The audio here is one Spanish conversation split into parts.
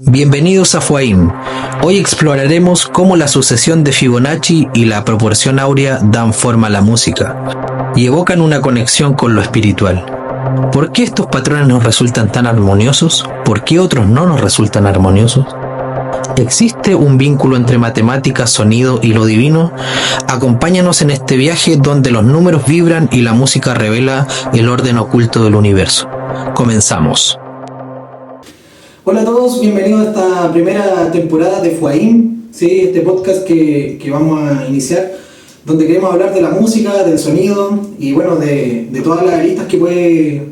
Bienvenidos a FUAIM. Hoy exploraremos cómo la sucesión de Fibonacci y la proporción áurea dan forma a la música y evocan una conexión con lo espiritual. ¿Por qué estos patrones nos resultan tan armoniosos? ¿Por qué otros no nos resultan armoniosos? ¿Existe un vínculo entre matemáticas, sonido y lo divino? Acompáñanos en este viaje donde los números vibran y la música revela el orden oculto del universo. Comenzamos. Hola a todos, bienvenidos a esta primera temporada de FUAIM, ¿sí? Este podcast que vamos a iniciar, donde queremos hablar de la música, del sonido y bueno, de todas las aristas que puede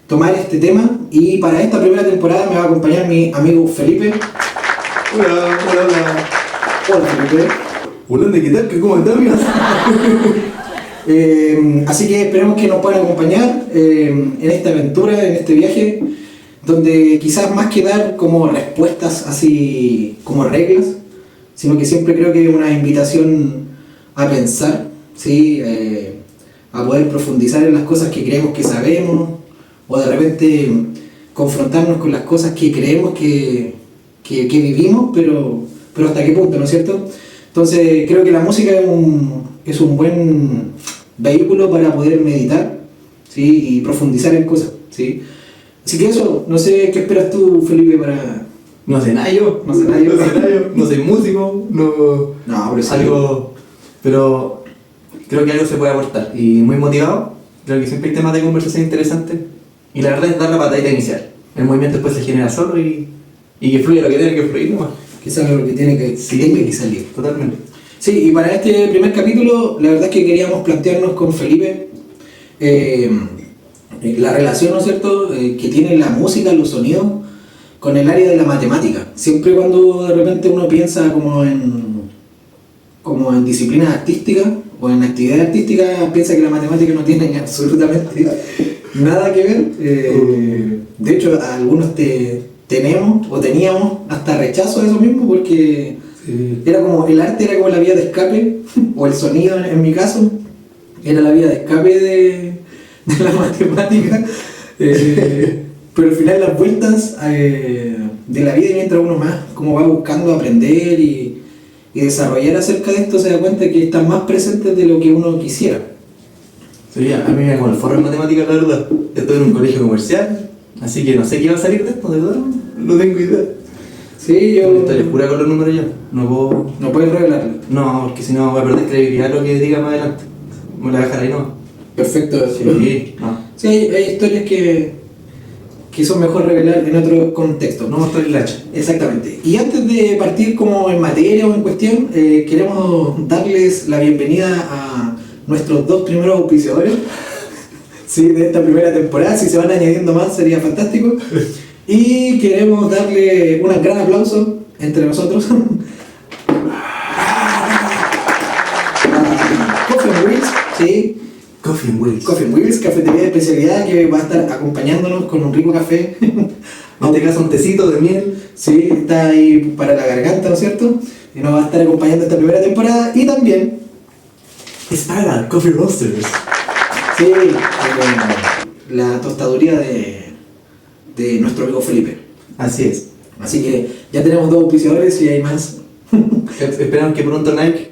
tomar este tema. Y para esta primera temporada me va a acompañar mi amigo Felipe. Hola. Hola Felipe. Hola, ¿qué tal? ¿Cómo estás, amigas? Así que esperemos que nos puedan acompañar en esta aventura, en este viaje, donde quizás más que dar como respuestas así como reglas, sino que siempre creo que es una invitación a pensar, ¿sí? A poder profundizar en las cosas que creemos que sabemos, o de repente confrontarnos con las cosas que creemos que vivimos, pero hasta qué punto, ¿no es cierto? Entonces creo que la música es un buen vehículo para poder meditar, ¿sí? Y profundizar en cosas, ¿sí? Así que eso, no sé qué esperas tú, Felipe, para... No sé nada yo, no soy músico, no pero sí. algo, pero creo que algo se puede aportar y muy motivado. Creo que siempre hay temas de conversación interesantes y la verdad es dar la patadita inicial. El movimiento después se genera solo y que fluya lo que tiene que fluir nomás. Que salga lo que tiene que salir. Totalmente. Sí, y para este primer capítulo, la verdad es que queríamos plantearnos con Felipe la relación, ¿no es cierto?, que tiene la música, los sonidos, con el área de la matemática. Siempre cuando de repente uno piensa como en disciplinas artísticas o en actividades artísticas, piensa que la matemática no tiene absolutamente nada que ver. De hecho, algunos teníamos hasta rechazo de eso mismo, porque sí, era como el arte era como la vía de escape, o el sonido en mi caso era la vía de escape de la matemática, pero al final las vueltas de la vida, mientras uno más como va buscando aprender y desarrollar acerca de esto, se da cuenta que están más presentes de lo que uno quisiera. Sí, a mí me da como el forro en matemáticas, la verdad. Estoy en un colegio comercial, así que no sé qué va a salir de esto, de verdad, no tengo idea. Sí, yo... La historia es pura con los números ya, no puedes revelarlo. No, porque si no voy a perder credibilidad lo que diga más adelante. Me la voy a dejar ahí, ¿no? Perfecto. Sí, sí, hay historias que son mejor revelar en otro contexto. No mostrar el hacha. Exactamente. Y antes de partir como en materia o en cuestión, queremos darles la bienvenida a nuestros dos primeros auspiciadores, sí, de esta primera temporada. Si se van añadiendo más sería fantástico. Y queremos darle un gran aplauso entre nosotros Coffee and Wheels, ¿sí? Coffee and Wheels, cafetería de especialidad que va a estar acompañándonos con un rico café. En este caso un tecito de miel. Sí, está ahí para la garganta, ¿no es cierto? Y nos va a estar acompañando esta primera temporada. Y también Spiral Coffee Roasters. Sí, la tostaduría de nuestro amigo Felipe. Así es. Así que ya tenemos dos auspiciadores y hay más. Esperamos que pronto Nike.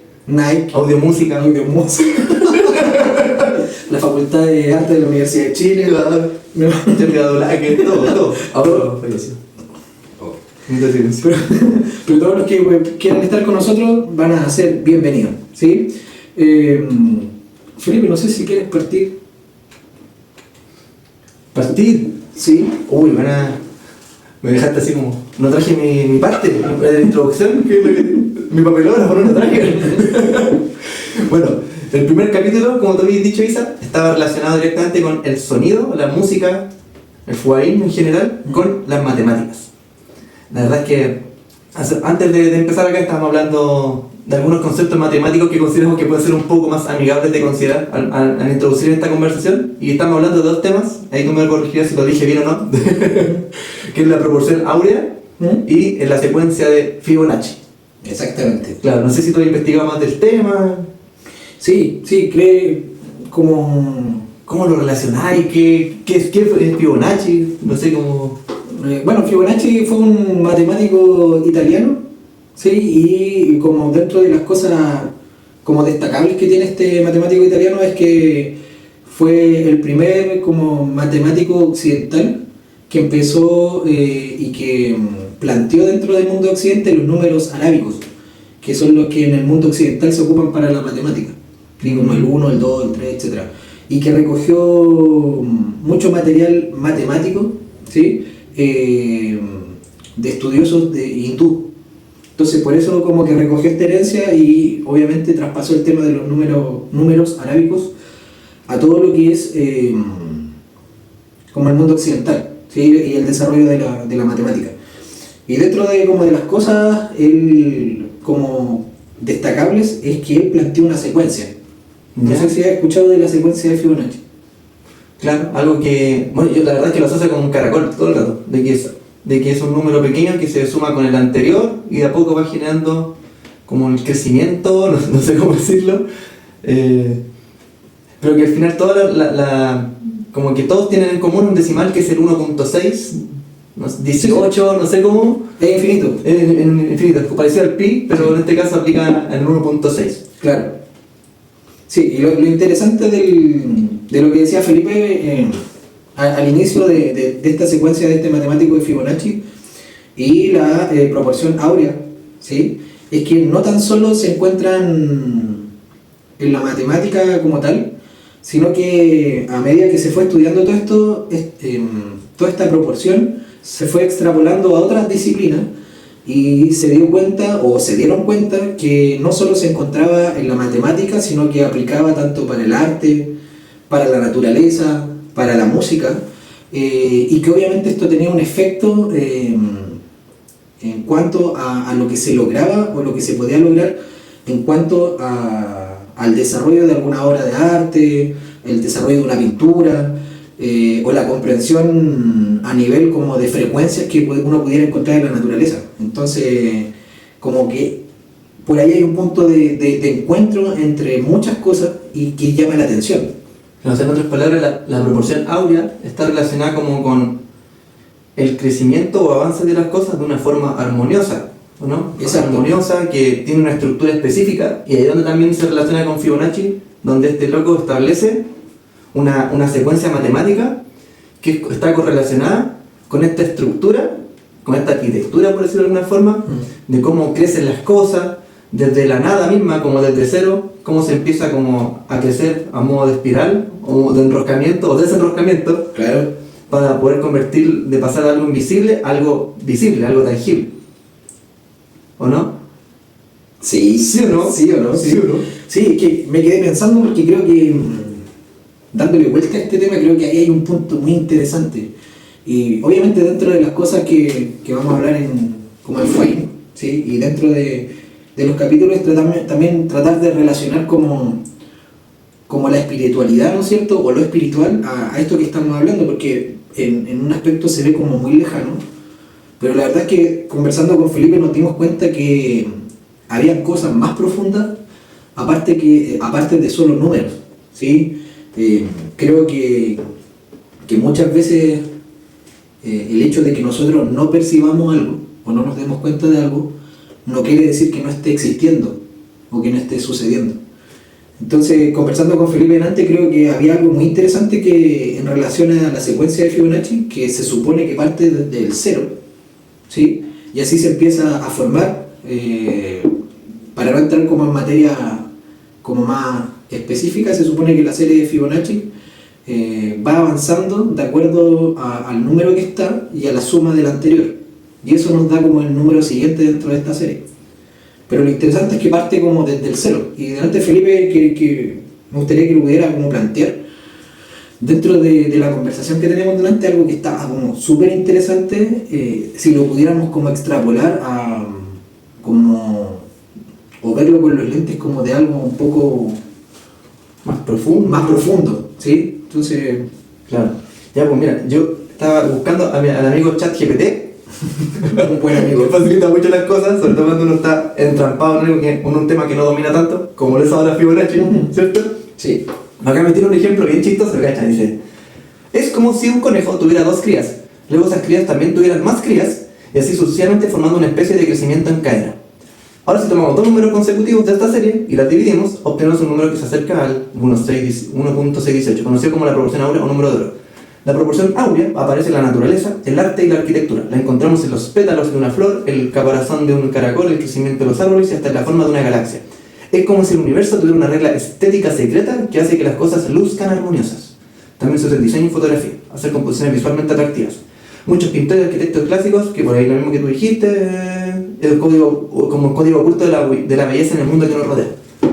Audio música. La Facultad de Arte de la Universidad de Chile. Todo. Ahora falleció. Pero todos los que quieran estar con nosotros van a ser bienvenidos, ¿sí? Felipe, no sé si quieres partir. ¿Partir? Sí. Uy, me dejaste así como... No traje mi parte de introducción, que es lo que... Mi papelógrafo no lo traje. Bueno, el primer capítulo, como te habías dicho, Isa, estaba relacionado directamente con el sonido, la música, el FUAIM en general, con las matemáticas. La verdad es que antes de empezar acá estábamos hablando de algunos conceptos matemáticos que consideramos que pueden ser un poco más amigables de considerar al introducir esta conversación, y estamos hablando de dos temas, ahí tú me corregirás si lo dije bien o no, que es la proporción áurea y la secuencia de Fibonacci. Exactamente. Claro, no sé si tú has investigado más del tema. Sí, ¿cómo lo relacionáis? ¿Qué es Fibonacci? No sé cómo... Bueno, Fibonacci fue un matemático italiano, ¿sí? Y como dentro de las cosas como destacables que tiene este matemático italiano es que fue el primer como matemático occidental que empezó y que planteó dentro del mundo occidental los números arábicos, que son los que en el mundo occidental se ocupan para la matemática, ¿sí? Como el 1, el 2, el 3, etc. Y que recogió mucho material matemático, ¿sí? De estudiosos de hindú. Entonces por eso como que recogió esta herencia y obviamente traspasó el tema de los números arábicos a todo lo que es como el mundo occidental, ¿sí? Y el desarrollo de la matemática. Y dentro de, como de las cosas como destacables es que él planteó una secuencia. No sé si has escuchado de la secuencia de Fibonacci. Claro, algo que, bueno, yo la verdad es que lo asocio con un caracol todo el rato, de que es un número pequeño que se suma con el anterior y de a poco va generando como el crecimiento, no sé cómo decirlo, pero que al final como que todos tienen en común un decimal que es el 1.6, 18, no sé cómo. Es infinito. Es infinito, es parecido al pi, pero en este caso aplica el 1.6. Claro. Sí, y lo interesante de lo que decía Felipe al inicio de esta secuencia de este matemático de Fibonacci y la proporción áurea, ¿sí? Es que no tan solo se encuentran en la matemática como tal, sino que a medida que se fue estudiando todo esto, toda esta proporción se fue extrapolando a otras disciplinas y se dieron cuenta que no solo se encontraba en la matemática, sino que aplicaba tanto para el arte, para la naturaleza, para la música, y que obviamente esto tenía un efecto en cuanto a lo que se lograba o lo que se podía lograr en cuanto al desarrollo de alguna obra de arte, el desarrollo de una pintura, o la comprensión a nivel como de frecuencias que uno pudiera encontrar en la naturaleza. Entonces, como que por ahí hay un punto de encuentro entre muchas cosas y que llama la atención. O sea, en otras palabras, la proporción áurea está relacionada como con el crecimiento o avance de las cosas de una forma armoniosa, ¿no? Es armoniosa, que tiene una estructura específica, y ahí es donde también se relaciona con Fibonacci, donde este loco establece una secuencia matemática que está correlacionada con esta estructura, con esta arquitectura, por decirlo de alguna forma, de cómo crecen las cosas, desde la nada misma, como desde cero, cómo se empieza como a crecer a modo de espiral, o de enroscamiento, o desenroscamiento, claro, para poder convertir, de pasar de algo invisible a algo visible, algo tangible. ¿O no? Sí. ¿Sí o no? Sí o no. Sí o no. Sí, es que me quedé pensando porque creo que dándole vuelta a este tema, creo que ahí hay un punto muy interesante. Y obviamente dentro de las cosas que vamos a hablar como el FAIM, ¿sí? Y dentro de los capítulos también tratar de relacionar como la espiritualidad, ¿no es cierto? O lo espiritual a esto que estamos hablando, porque en un aspecto se ve como muy lejano, pero la verdad es que conversando con Felipe nos dimos cuenta que había cosas más profundas aparte de solo números, ¿sí? Creo que muchas veces el hecho de que nosotros no percibamos algo o no nos demos cuenta de algo no quiere decir que no esté existiendo o que no esté sucediendo. Entonces, conversando con Felipe delante, creo que había algo muy interesante que en relación a la secuencia de Fibonacci, que se supone que parte del cero, ¿sí? Y así se empieza a formar, para no entrar como en materia como más específica, se supone que la serie de Fibonacci va avanzando de acuerdo al número que está y a la suma del anterior, y eso nos da como el número siguiente dentro de esta serie. Pero lo interesante es que parte como desde el cero, y delante Felipe, que me gustaría que lo pudiera como plantear dentro de la conversación que tenemos delante, algo que está como súper interesante, si lo pudiéramos como extrapolar o verlo con los lentes como de algo un poco más profundo, ¿sí? Entonces, claro. Ya, pues mira, yo estaba buscando al amigo ChatGPT, un buen amigo, que facilita mucho las cosas, sobre todo cuando uno está entrampado en un tema que no domina tanto, como lo es ahora Fibonacci, ¿cierto? Sí. Acá me tiene un ejemplo bien chistoso, ¿cachai? Dice: es como si un conejo tuviera dos crías, luego esas crías también tuvieran más crías, y así sucesivamente formando una especie de crecimiento en cadena. Ahora si tomamos dos números consecutivos de esta serie y las dividimos, obtenemos un número que se acerca al 1.618, conocido como la proporción áurea o número de oro. La proporción áurea aparece en la naturaleza, el arte y la arquitectura. La encontramos en los pétalos de una flor, el caparazón de un caracol, el crecimiento de los árboles y hasta en la forma de una galaxia. Es como si el universo tuviera una regla estética secreta que hace que las cosas luzcan armoniosas. También se usa el diseño y fotografía, hacer composiciones visualmente atractivas. Muchos pintores y arquitectos clásicos, que por ahí lo mismo que tú dijiste, como el código oculto de la belleza en el mundo que nos rodea.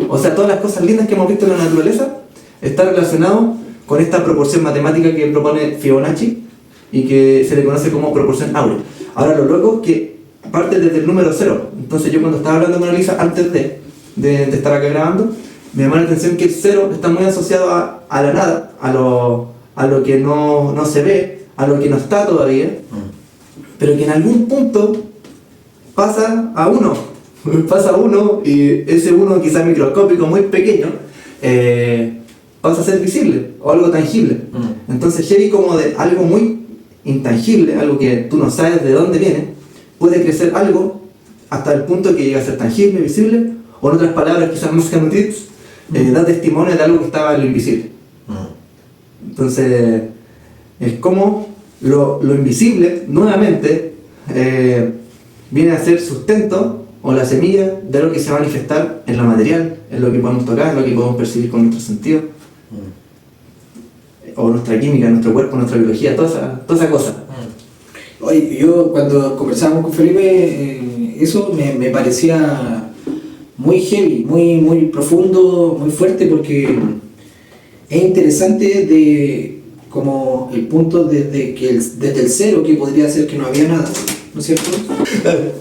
O sea, todas las cosas lindas que hemos visto en la naturaleza están relacionadas con esta proporción matemática que propone Fibonacci y que se le conoce como proporción áurea. Ahora lo loco es que parte desde el número 0. Entonces yo cuando estaba hablando con Elisa antes de estar acá grabando, me llamó la atención que el 0 está muy asociado a la nada, a lo que no se ve, a lo que no está todavía, pero que en algún punto pasa a 1. Pasa a 1 y ese 1 quizás microscópico, muy pequeño, pasa a ser visible o algo tangible. Entonces heavy como de algo muy intangible, algo que tú no sabes de dónde viene, puede crecer algo hasta el punto que llega a ser tangible, visible, o en otras palabras quizás más canutids, da testimonio de algo que estaba en lo invisible. Entonces es como lo invisible nuevamente viene a ser sustento o la semilla de lo que se va a manifestar en lo material, en lo que podemos tocar, en lo que podemos percibir con nuestros sentidos, o nuestra química, nuestro cuerpo, nuestra biología, toda esa cosa. Oye, yo cuando conversábamos con Felipe, eso me parecía muy heavy, muy profundo, muy fuerte, porque es interesante de como el punto desde el 0, que podría ser que no había nada, ¿no es cierto?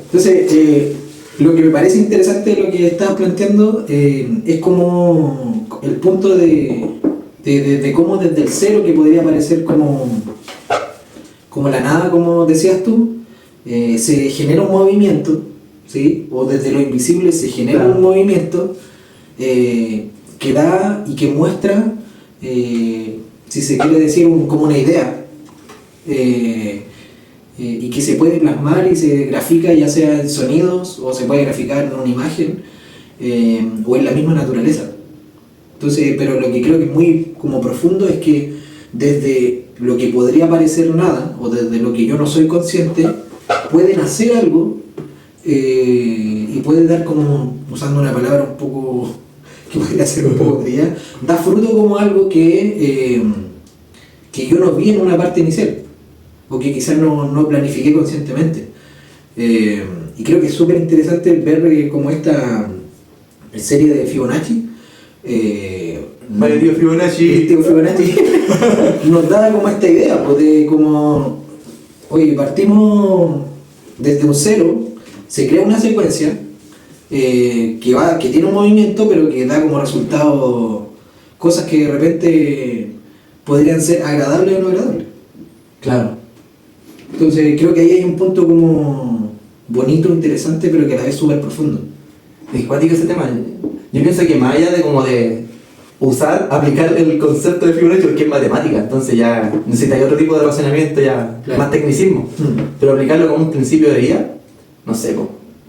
Entonces, lo que me parece interesante de lo que estabas planteando es como el punto de cómo desde el 0, que podría parecer como la nada, como decías tú, se genera un movimiento, ¿sí? O desde lo invisible se genera un movimiento que da y que muestra, si se quiere decir, como una idea, y que se puede plasmar y se grafica ya sea en sonidos o se puede graficar en una imagen o en la misma naturaleza. Entonces, pero lo que creo que es muy como profundo es que desde lo que podría parecer nada o desde lo que yo no soy consciente pueden hacer algo y puede dar, como usando una palabra un poco que podría ser un poco trillada, da fruto como algo que yo no vi en una parte inicial o que quizás no planifiqué conscientemente. Y creo que es súper interesante ver como esta serie de Fibonacci, Vale, tío Fibonacci. nos da como esta idea, pues, de como, oye, partimos desde un 0, se crea una secuencia que tiene un movimiento, pero que da como resultado cosas que de repente podrían ser agradables o no agradables. Claro. Entonces creo que ahí hay un punto como bonito, interesante, pero que a la vez súper profundo. Es cuático ese tema. Yo pienso que más allá de aplicar el concepto de Fibonacci, porque es matemática, entonces ya necesita otro tipo de razonamiento, ya claro, más tecnicismo. Pero aplicarlo como un principio de vida, no sé,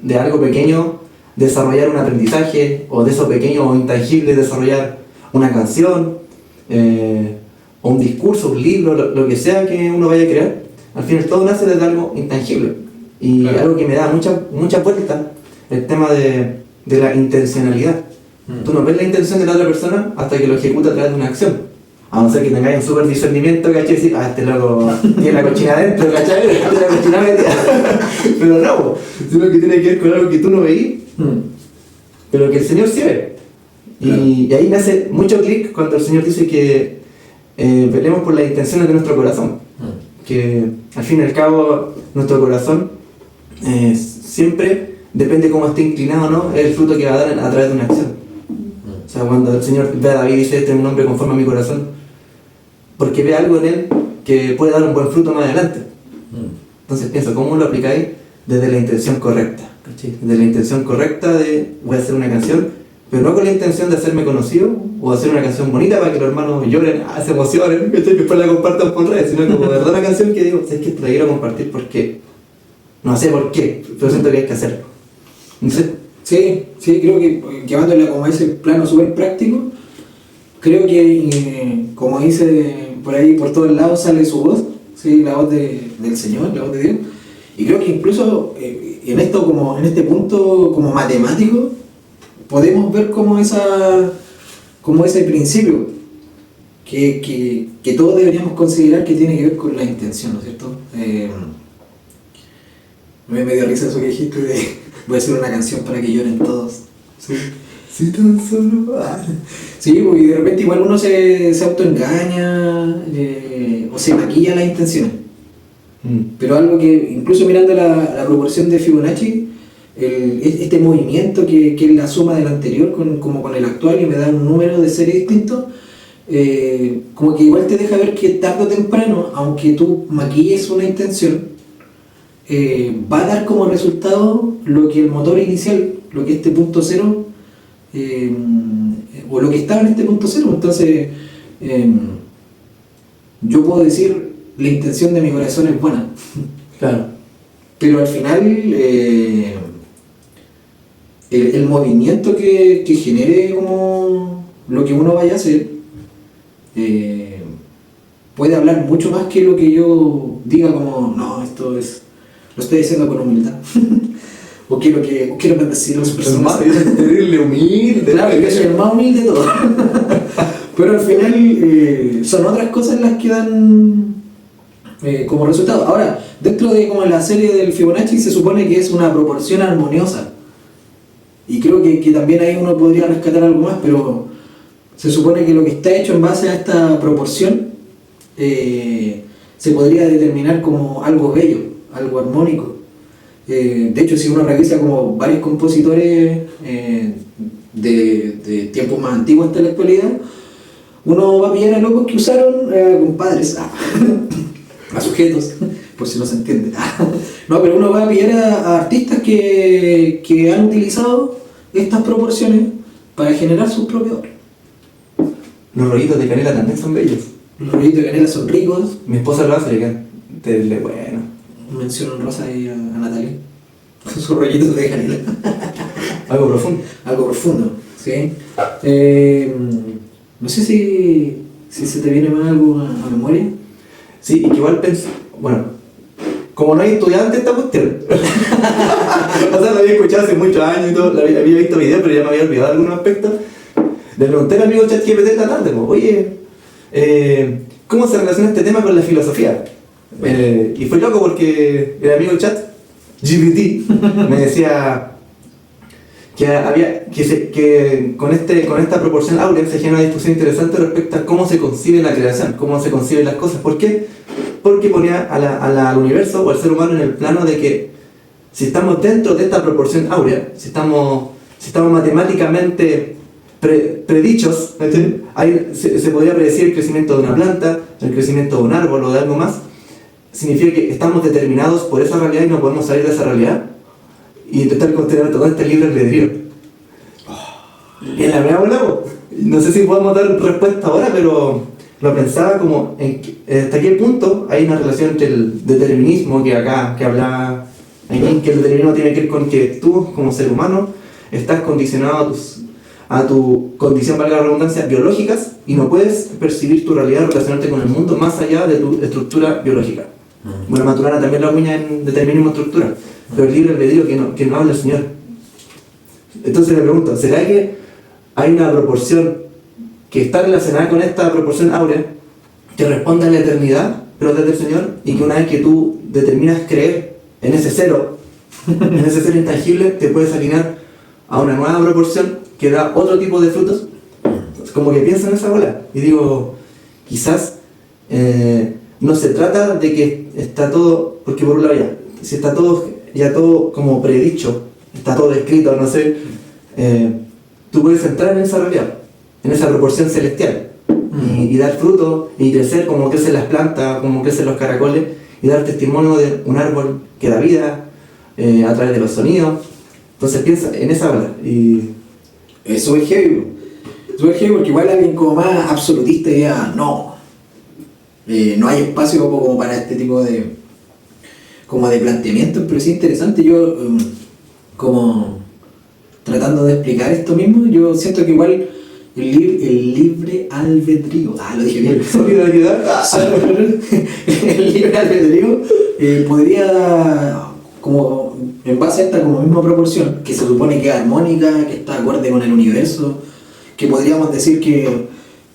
de algo pequeño desarrollar un aprendizaje, o de eso pequeño o intangible desarrollar una canción, o un discurso, un libro, lo que sea que uno vaya a crear, al final todo nace desde algo intangible. Y claro, algo que me da mucha vuelta, el tema de la intencionalidad. Tú no ves la intención de la otra persona hasta que lo ejecuta a través de una acción. A no ser que tengáis un súper discernimiento, ¿cachai? Y decir, este loco tiene la cochina adentro, ¿cachai? Tiene la cochina metida. Pero no, sino que tiene que ver con algo que tú no veís, pero que el Señor sí ve. Y ahí me hace mucho clic cuando el Señor dice que velemos por las intenciones de nuestro corazón. Que al fin y al cabo, nuestro corazón siempre depende cómo esté inclinado o no, es el fruto que va a dar a través de una acción. O sea, cuando el Señor ve a David y dice, este es un hombre conforme a mi corazón, porque ve algo en él que puede dar un buen fruto más adelante. Entonces pienso, ¿cómo lo aplicáis? Desde la intención correcta. ¿Cachai? Desde la intención correcta de voy a hacer una canción pero no con la intención de hacerme conocido o hacer una canción bonita para que los hermanos lloren, se emocionen, que después la compartan por redes, sino como de verdad una canción que digo, es que te la quiero compartir porque no sé por qué, pero siento que hay que hacerlo. Entonces, Sí, creo que llevándola como a ese plano súper práctico, creo que, como dice por ahí, por todos lados sale su voz, ¿sí? La voz del Señor, la voz de Dios. Y creo que incluso en este punto como matemático, podemos ver como ese principio que todos deberíamos considerar que tiene que ver con la intención, ¿no es cierto? Me dio risa eso que dijiste de voy a hacer una canción para que lloren todos. ¿Sí? si tan solo... Sí, porque de repente igual uno se autoengaña o se maquilla las intenciones. Pero algo que, incluso mirando la proporción de Fibonacci, este movimiento que es la suma del anterior como con el actual y me da un número de serie distinto, como que igual te deja ver que tarde o temprano, aunque tú maquilles una intención, va a dar como resultado lo que el motor inicial, lo que este punto cero, o lo que estaba en este punto cero. Entonces, yo puedo decir, la intención de mi corazón es buena. Claro. Pero al final, el movimiento que genere como lo que uno vaya a hacer, puede hablar mucho más que lo que yo diga como, no, esto es... Lo estoy diciendo con humildad. o quiero bendecir a las personas. Terrible humilde. Claro, que soy el más humilde de todos. Pero al final son otras cosas las que dan como resultado. Ahora, dentro de como la serie del Fibonacci se supone que es una proporción armoniosa. Y creo que también ahí uno podría rescatar algo más, pero se supone que lo que está hecho en base a esta proporción se podría determinar como algo bello, algo armónico. De hecho, si uno revisa como varios compositores de tiempos más antiguos hasta la actualidad, uno va a pillar a locos que usaron compadres, a sujetos, por si no se entiende. No, pero uno va a pillar a artistas que han utilizado estas proporciones para generar sus propios obras. Los rollitos de canela también son bellos. Los rollitos de canela son ricos. Mi esposa lo hace, le quedan terrible bueno. Menciono en rosa ahí a Natalia. Sus rollitos de canela. Algo profundo. Algo profundo, sí. No sé si se te viene más algo a memoria. Sí, y que igual pensé, bueno, como no hay estudiante esta cuestión. O sea, lo había escuchado hace muchos años y todo, había visto videos, pero ya me había olvidado algunos aspectos. Le pregunté al amigo ChatGPT esta tarde, como, oye, ¿cómo se relaciona este tema con la filosofía? Y fue loco porque el amigo ChatGPT me decía que con esta proporción áurea se genera una discusión interesante respecto a cómo se concibe la creación, cómo se conciben las cosas. ¿Por qué? Porque ponía al universo o al ser humano en el plano de que si estamos dentro de esta proporción áurea, si estamos matemáticamente predichos, se podría predecir el crecimiento de una planta, el crecimiento de un árbol o de algo más. Significa que estamos determinados por esa realidad y no podemos salir de esa realidad y intentar considerar todo este libre albedrío. Y la verdad, bueno, no sé si podemos dar respuesta ahora, pero lo pensaba como hasta qué punto hay una relación entre el determinismo que hablaba aquí, que el determinismo tiene que ver con que tú como ser humano estás condicionado a tu condición, valga la redundancia, biológicas y no puedes percibir tu realidad, relacionarte con el mundo más allá de tu estructura biológica. Bueno, Maturana también lo acuña en determinismo estructura, pero el libre albedrío que no habla el Señor. Entonces le pregunto, ¿será que hay una proporción que está relacionada con esta proporción áurea que responde a la eternidad, pero desde el Señor, y que una vez que tú determinas creer en ese cero intangible, te puedes alinear a una nueva proporción que da otro tipo de frutos? Como que pienso en esa bola y digo, quizás no se trata de que está todo, porque por un lado si está todo como predicho, está todo escrito, no sé, tú puedes entrar en esa realidad, en esa proporción celestial y dar fruto y crecer como crecen las plantas, como crecen los caracoles y dar testimonio de un árbol que da vida a través de los sonidos. Entonces piensa en esa bola y Es súper heavy, porque igual alguien como más absolutista diría, no hay espacio como para este tipo de planteamientos, pero sí interesante. Yo, como tratando de explicar esto mismo, yo siento que igual el libre albedrío, lo dije bien, el libre albedrío podría, como en base a esta como misma proporción, que se supone que es armónica, que está acorde con el universo, que podríamos decir que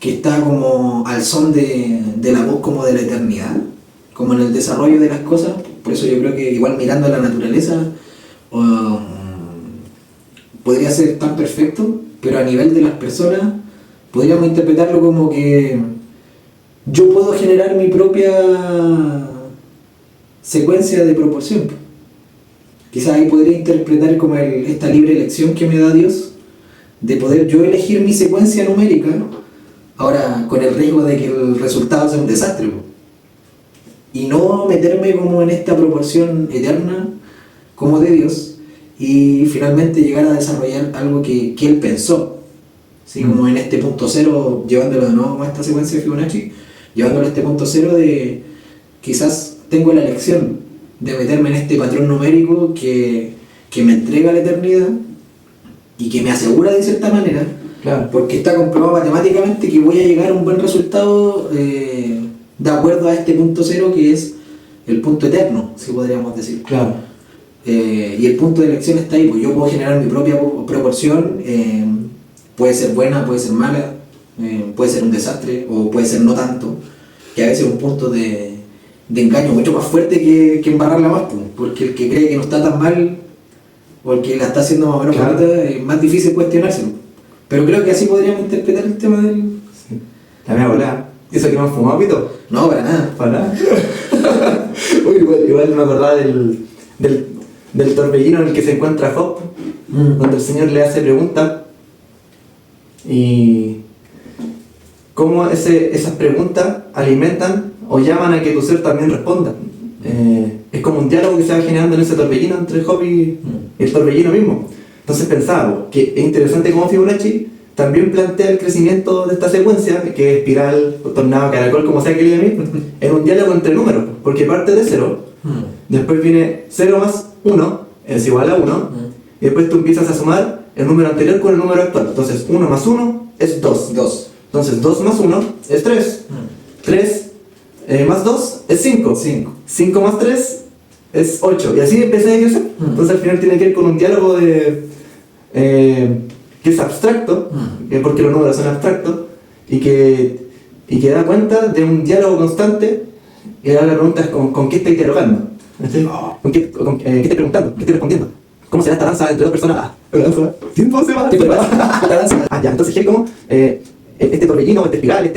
está como al son de la voz como de la eternidad, como en el desarrollo de las cosas. Por eso yo creo que igual mirando a la naturaleza podría ser tan perfecto, pero a nivel de las personas podríamos interpretarlo como que yo puedo generar mi propia secuencia de proporción. Quizás ahí podría interpretar como esta libre elección que me da Dios, de poder yo elegir mi secuencia numérica, ahora con el riesgo de que el resultado sea un desastre, y no meterme como en esta proporción eterna como de Dios, y finalmente llegar a desarrollar algo que Él pensó, ¿sí? Como en este punto cero, llevándolo de nuevo a esta secuencia de Fibonacci, llevándolo a este punto cero de quizás tengo la elección de meterme en este patrón numérico que me entrega la eternidad y que me asegura de cierta manera, Claro. porque está comprobado matemáticamente que voy a llegar a un buen resultado de acuerdo a este punto cero, que es el punto eterno, si podríamos decir. Claro. Y el punto de elección está ahí, pues yo puedo generar mi propia proporción, puede ser buena, puede ser mala, puede ser un desastre o puede ser no tanto, que a veces es un punto de engaño mucho más fuerte que embarrarla más, pues, porque el que cree que no está tan mal o el que la está haciendo más o menos Claro. bonita, es más difícil cuestionárselo. Pero creo que así podríamos interpretar el tema del... Sí. La mía volada. ¿Y eso que no han fumado, pito? No, para nada. Para nada. Uy, igual me acordaba del torbellino en el que se encuentra Job, donde el Señor le hace preguntas y cómo esas preguntas alimentan o llaman a que tu ser también responda. Es como un diálogo que se va generando en ese torbellino entre Job y el torbellino mismo. Entonces pensaba que es interesante cómo Fibonacci también plantea el crecimiento de esta secuencia, que es espiral, tornado, caracol, como sea que le llamen, en un diálogo entre números, porque parte de 0, después viene 0 más 1 es igual a 1, y después tú empiezas a sumar el número anterior con el número actual. Entonces 1 más 1 es 2. Entonces 2 más 1 es 3. 3 más 2 es 5. 5 más 3 es 8. Y así empieza a crecer. Entonces al final tiene que ver con un diálogo que es abstracto, porque los números son abstractos, y que da cuenta de un diálogo constante. Y ahora la pregunta es ¿con qué estáis dialogando? ¿Sí? ¿Qué estoy preguntando? ¿Qué estoy respondiendo? ¿Cómo será esta danza entre dos personas? ¿Tiempo se va? Ya, entonces es como este torbellino, este espiral,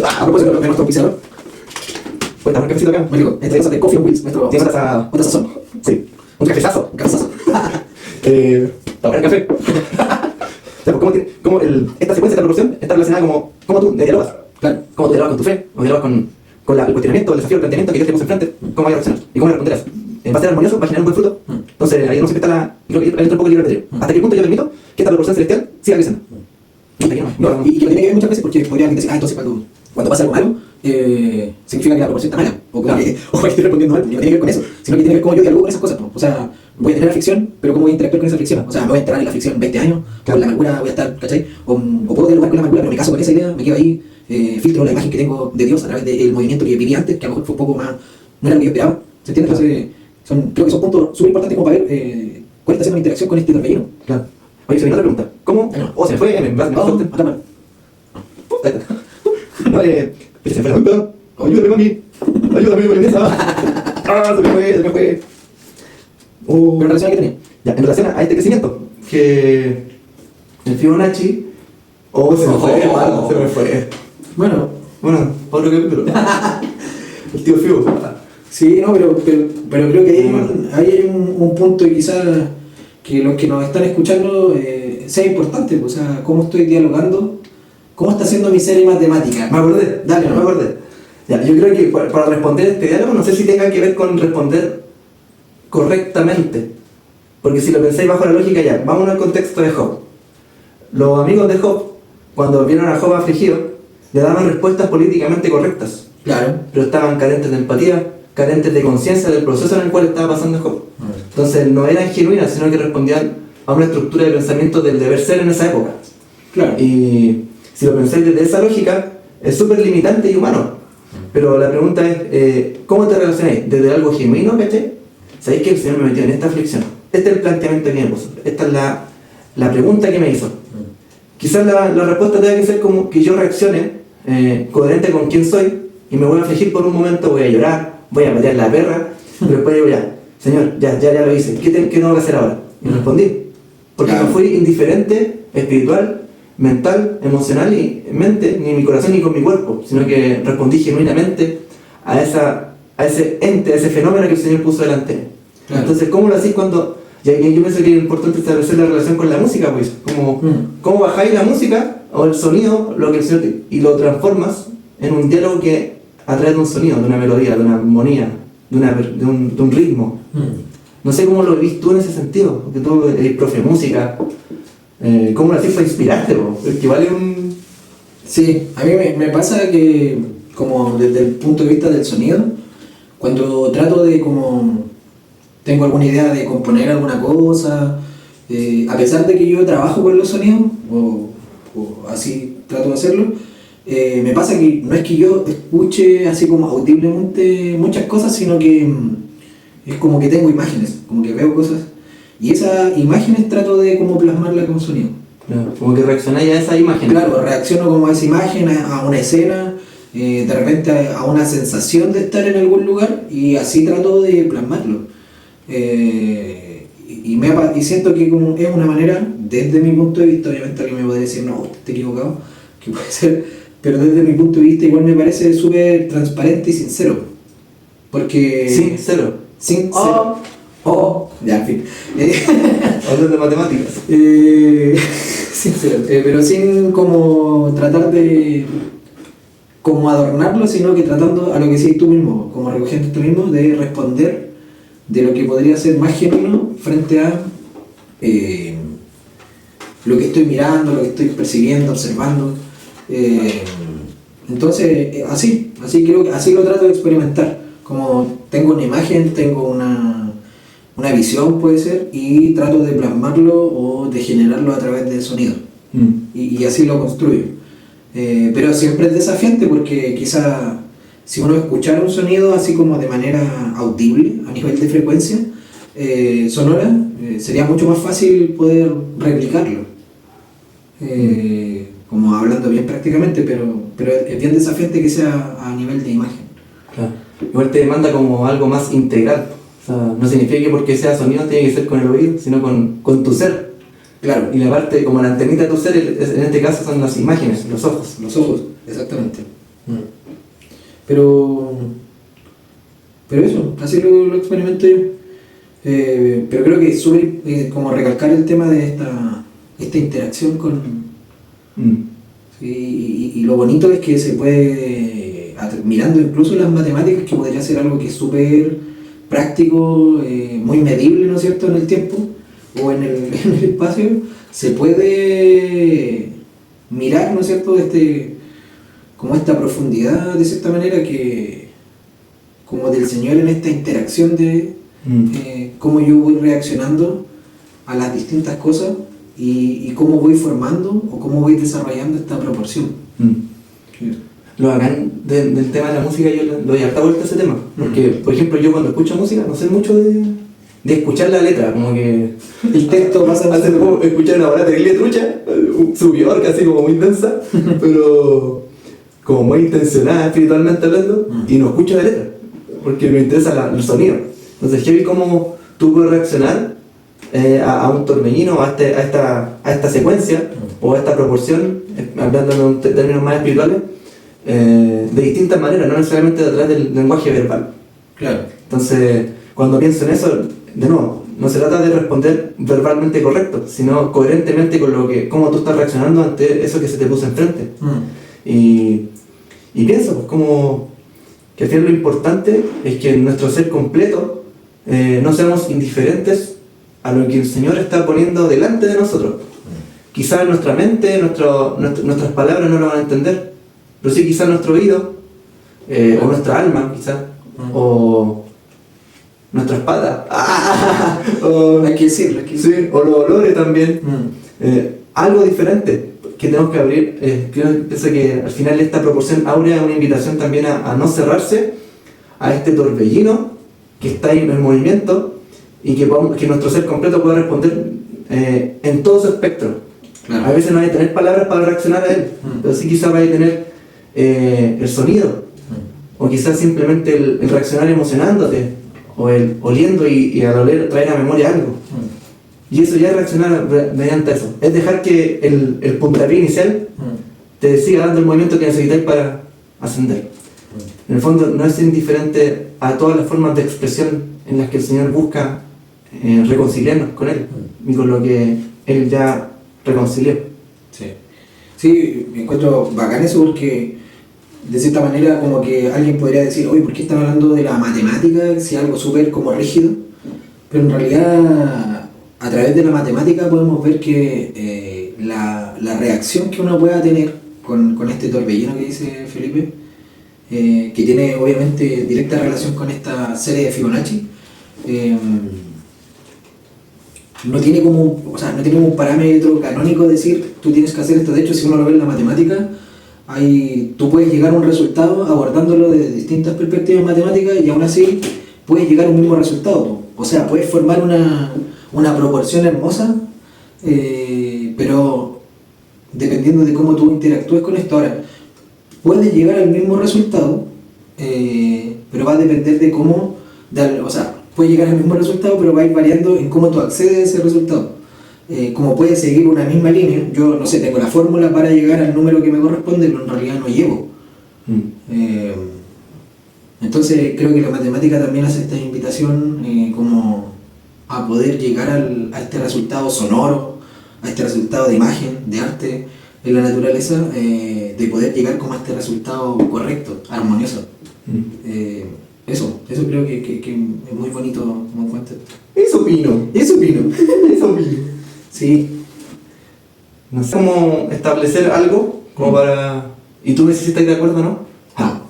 a propósito de nuestro pizarro. Cuenta, un cafecito acá. Marico, esta cosa de Coffee and Wheels, nuestro... ¿Tienes otra sazón? Sí, un cafezazo. Un cafezazo. Tomar el café. O sea, pues, ¿cómo esta secuencia de proporción está relacionada cómo tú dialogas? Claro. ¿Cómo tú dialogas con tu fe? ¿Cómo dialogas con el cuestionamiento, el desafío, el planteamiento que Dios te puso enfrente? ¿Cómo vas a reaccionar? ¿Y cómo vas a responder a eso? ¿Va a ser armonioso? ¿Va a generar un buen fruto? Entonces, ahí no siempre está creo que ahí entra un poco el libre albedrío. ¿Hasta qué punto yo permito que esta proporción celestial siga creciendo? No, y que lo tiene que ver muchas veces porque podría alguien decir, entonces cuando pasa algo malo, significa que la proporción está mala, o que estoy respondiendo mal, y no tiene que ver con eso, sino que tiene que ver cómo yo dialogo con esas cosas. O sea, voy a tener aflicción, pero cómo voy a interactuar con esa aflicción. O sea, me voy a entrar en la aflicción 20 años, con la amargura voy a estar, ¿cachai? O puedo dialogar con la amargura, pero me caso con esa idea, me quedo ahí, filtro la imagen que tengo de Dios a través del movimiento que viví antes, que a lo mejor fue un poco más, no era lo que yo esperaba, ¿se entiende? Entonces, creo que son puntos súper importantes como para ver cuál está haciendo la interacción con este torbellino. Claro. Oye, se me otra pregunta. ¿Cómo? Se me fue, me Acá mal. Oye, se me fue la pregunta. Ayúdame, mami. Ayúdame, mayonesa. Se me fue. Pero en relación a qué tenía. Ya, en relación a este crecimiento, que el Fibonacci. Se me fue. Bueno, otro capítulo. El tío Fibo. sí, no, pero creo que ahí hay un punto y quizás que los que nos están escuchando sea importante, o sea, cómo estoy dialogando, cómo está haciendo mi serie matemática. Me acordé, Dale, me acordé. Ya, yo creo que para responder este diálogo, no sé si tenga que ver con responder correctamente. Porque si lo pensáis bajo la lógica, ya, vamos al contexto de Job. los amigos de Job, cuando vieron a Job afligido, le daban respuestas políticamente correctas, Claro. pero estaban carentes de empatía, carentes de conciencia del proceso en el cual estaba pasando Job. Entonces no eran genuinas, sino que respondían a una estructura de pensamiento del deber ser en esa época. Claro. Y si lo pensáis desde esa lógica, es súper limitante y humano. Pero la pregunta es, ¿cómo te relacionáis? ¿Desde algo genuino, cachai? ¿Sabéis que el Señor me metió en esta aflicción? Este es el planteamiento que me puso. Esta es la pregunta que me hizo. Quizás la respuesta tenga que ser como que yo reaccione coherente con quién soy y me voy a afligir por un momento, voy a llorar, voy a patear la perra, pero después digo ya, Señor, ya lo hice, ¿qué tengo que hacer ahora? Y respondí. Porque Claro. no fui indiferente, espiritual, mental, emocional y mente, ni en mi corazón ni con mi cuerpo, sino que respondí genuinamente a ese ente, a ese fenómeno que el Señor puso delante. Claro. Entonces, ¿cómo lo hacís cuando...? Y yo pienso que es importante establecer la relación con la música, pues. ¿Cómo bajáis la música o el sonido lo que el Señor y lo transformas en un diálogo que a través de un sonido, de una melodía, de una armonía, de un ritmo? No sé cómo lo vivís tú en ese sentido, porque tú eres profe de música. ¿Cómo lo hacís para inspirarte, bro? Que vale un... Sí, a mí me pasa que, como desde el punto de vista del sonido, cuando trato de como tengo alguna idea de componer alguna cosa, a pesar de que yo trabajo con los sonidos, o así trato de hacerlo, me pasa que no es que yo escuche así como audiblemente muchas cosas, sino que es como que tengo imágenes, como que veo cosas, y esas imágenes trato de como plasmarlas con sonido. Claro, como que reaccionáis a esa imagen. Claro, reacciono como a esa imagen, a una escena, de repente a una sensación de estar en algún lugar, y así trato de plasmarlo. Y siento que como es una manera, desde mi punto de vista, obviamente alguien me puede decir, no, usted está equivocado, que puede ser, pero desde mi punto de vista igual me parece súper transparente y sincero. Porque... Sincero. Sincero. Ya, en fin. Hablando de matemáticas. Sincero. Pero sin como tratar de como adornarlo, sino que tratando a lo que decís tú mismo, como recogiendo tú mismo, de responder de lo que podría ser más genuino frente a lo que estoy mirando, lo que estoy percibiendo, observando. Entonces, así creo que así lo trato de experimentar. Como tengo una imagen, tengo una visión, puede ser, y trato de plasmarlo o de generarlo a través del sonido. Y así lo construyo. Pero siempre es desafiante porque quizá si uno escuchara un sonido así como de manera audible, a nivel de frecuencia sonora, sería mucho más fácil poder replicarlo. Como hablando bien prácticamente, pero es bien desafiante que sea a nivel de imagen. Claro. Igual te demanda como algo más integral. O sea, no significa que porque sea sonido tiene que ser con el oído, sino con tu ser. Claro. Y la parte, como la antenita de tu ser, en este caso son las imágenes, los ojos. Los ojos, exactamente. Pero eso, así lo experimento yo. Pero creo que es súper como recalcar el tema de esta interacción con... Sí, y lo bonito es que se puede, mirando incluso las matemáticas, que podría ser algo que es súper práctico, muy medible, ¿no es cierto?, en el tiempo o en el espacio, se puede mirar, ¿no es cierto?, como esta profundidad, de cierta manera, que como del Señor en esta interacción de cómo yo voy reaccionando a las distintas cosas y cómo voy formando o cómo voy desarrollando esta proporción. Lo bacán del tema de la música, yo le doy harta vuelta a ese tema, porque por ejemplo yo cuando escucho música no sé mucho de escuchar la letra, como que el texto pasa hace poco escuchar una barata de Glia Trucha, subió casi como muy densa, pero como muy intencionada espiritualmente hablando, y no escucho la letra, porque me interesa el sonido. Entonces, heavy cómo tú puedes reaccionar a un torbellino, a esta secuencia, o a esta proporción, hablando en términos más espirituales, de distintas maneras, no necesariamente detrás del lenguaje verbal. Claro. Entonces, cuando pienso en eso, de nuevo, no se trata de responder verbalmente correcto, sino coherentemente con cómo tú estás reaccionando ante eso que se te puso enfrente. Y pienso, pues, como que al final lo importante es que en nuestro ser completo no seamos indiferentes a lo que el Señor está poniendo delante de nosotros. quizás nuestra mente, nuestras palabras no lo van a entender, pero sí quizás nuestro oído, o nuestra alma, quizás, o nuestra espada, hay que decirlo, sí, o los olores también, algo diferente que tenemos que abrir. Pienso que al final esta proporción áurea es una invitación también a no cerrarse a este torbellino que está ahí en movimiento y que nuestro ser completo pueda responder en todo su espectro. Claro. A veces no hay que tener palabras para reaccionar a él, pero sí quizás vaya a tener el sonido, o quizás simplemente el reaccionar emocionándote, o el oliendo y al oler traer a memoria algo. Y eso ya es reaccionar mediante eso. Es dejar que el puntapié inicial te siga dando el movimiento que necesitas para ascender. En el fondo no es indiferente a todas las formas de expresión en las que el Señor busca reconciliarnos con Él y con lo que Él ya reconcilió. Sí, me encuentro bacán eso porque de cierta manera como que alguien podría decir, oye, ¿por qué están hablando de la matemática si es algo súper como rígido? Pero en realidad a través de la matemática podemos ver que la reacción que uno pueda tener con este torbellino que dice Felipe, que tiene obviamente directa relación con esta serie de Fibonacci, no tiene como un parámetro canónico de decir tú tienes que hacer esto. De hecho, si uno lo ve en la matemática, tú puedes llegar a un resultado abordándolo desde distintas perspectivas matemáticas y aún así puedes llegar a un mismo resultado. O sea, puedes formar una proporción hermosa, pero dependiendo de cómo tú interactúes con esto. Ahora, puedes llegar al mismo resultado, pero va a depender de cómo, puede llegar al mismo resultado, pero va a ir variando en cómo tú accedes a ese resultado. Como puedes seguir una misma línea, yo no sé, tengo la fórmula para llegar al número que me corresponde, pero en realidad no llego. Entonces creo que la matemática también hace esta invitación como a poder llegar a este resultado sonoro, a este resultado de imagen, de arte en la naturaleza, de poder llegar como a este resultado correcto, armonioso. Eso creo que es muy bonito como cuento. Eso opino. Sí. No sé cómo establecer algo como para... ¿Y tú me dices si estás de acuerdo, no?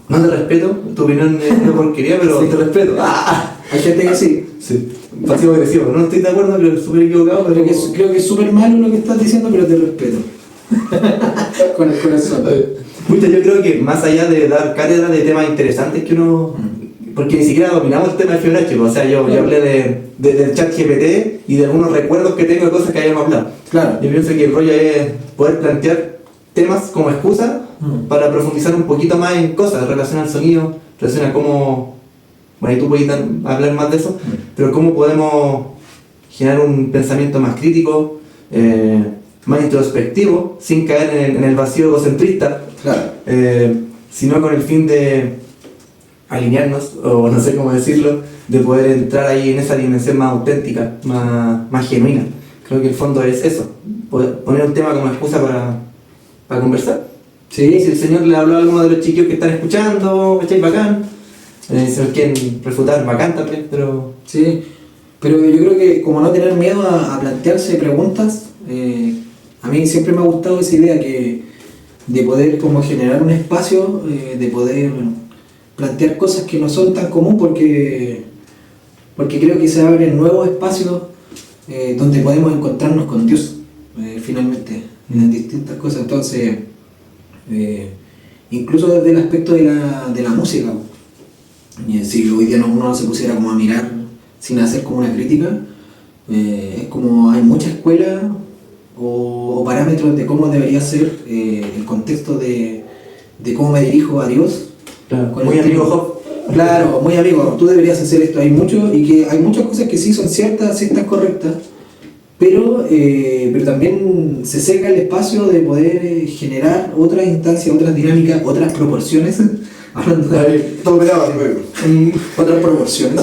No te respeto, tu opinión es una porquería, pero sí, te respeto. Hay gente que sí. Sí. Pasivo agresivo. No estoy de acuerdo, creo que es súper equivocado. Pero creo que es súper malo lo que estás diciendo, pero te respeto. Con el corazón. Pucha, yo creo que más allá de dar cátedra de temas interesantes que uno... Porque ni siquiera dominamos el tema de Fibonacci, o sea, yo hablé del chat GPT y de algunos recuerdos que tengo de cosas que hayamos hablado. Claro. Yo pienso que el rollo es poder plantear temas como excusa para profundizar un poquito más en cosas, relación al sonido, relación a cómo... Bueno, ahí tú puedes hablar más de eso, pero cómo podemos generar un pensamiento más crítico, más introspectivo, sin caer en el vacío egocentrista, claro. Sino con el fin de alinearnos, o no sé cómo decirlo, de poder entrar ahí en esa dimensión más auténtica, más genuina. Creo que el fondo es eso, poner un tema como excusa para conversar. Sí. Si el Señor le habló a alguno de los chiquillos que están escuchando, ¿estáis bacán? Si nos quieren refutar, bacán también, pero... Sí, pero yo creo que como no tener miedo a plantearse preguntas, a mí siempre me ha gustado esa idea de poder como generar un espacio, de poder plantear cosas que no son tan común porque creo que se abren nuevos espacios donde podemos encontrarnos con Dios finalmente en distintas cosas. Entonces incluso desde el aspecto de la música, si hoy día uno se pusiera como a mirar sin hacer como una crítica, es como hay muchas escuelas o parámetros de cómo debería ser el contexto de cómo me dirijo a Dios. Claro, muy amigo Job. Claro, muy amigo, tú deberías hacer esto. Hay muchas cosas que sí son ciertas, sí están correctas, pero también se seca el espacio de poder generar otras instancias, otras dinámicas, otras proporciones. Hablando de otras proporciones.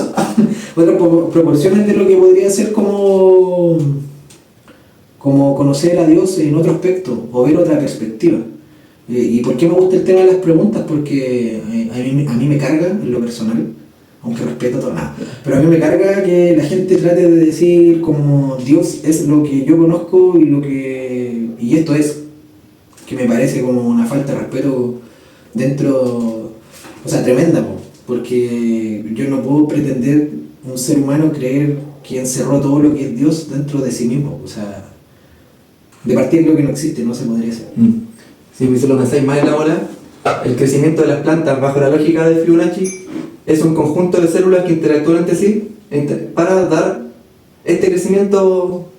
Otras proporciones de lo que podría ser como conocer a Dios en otro aspecto o ver otra perspectiva. ¿Y por qué me gusta el tema de las preguntas? Porque a mí me carga en lo personal aunque respeto todo nada. Pero a mí me carga que la gente trate de decir como Dios es lo que yo conozco y esto es, que me parece como una falta de respeto dentro, o sea, tremenda, porque yo no puedo pretender un ser humano creer que encerró todo lo que es Dios dentro de sí mismo, o sea, de partida creo que no existe, no se podría hacer. Si lo pensáis más en la bola, el crecimiento de las plantas bajo la lógica de Fibonacci es un conjunto de células que interactúan entre sí para dar este crecimiento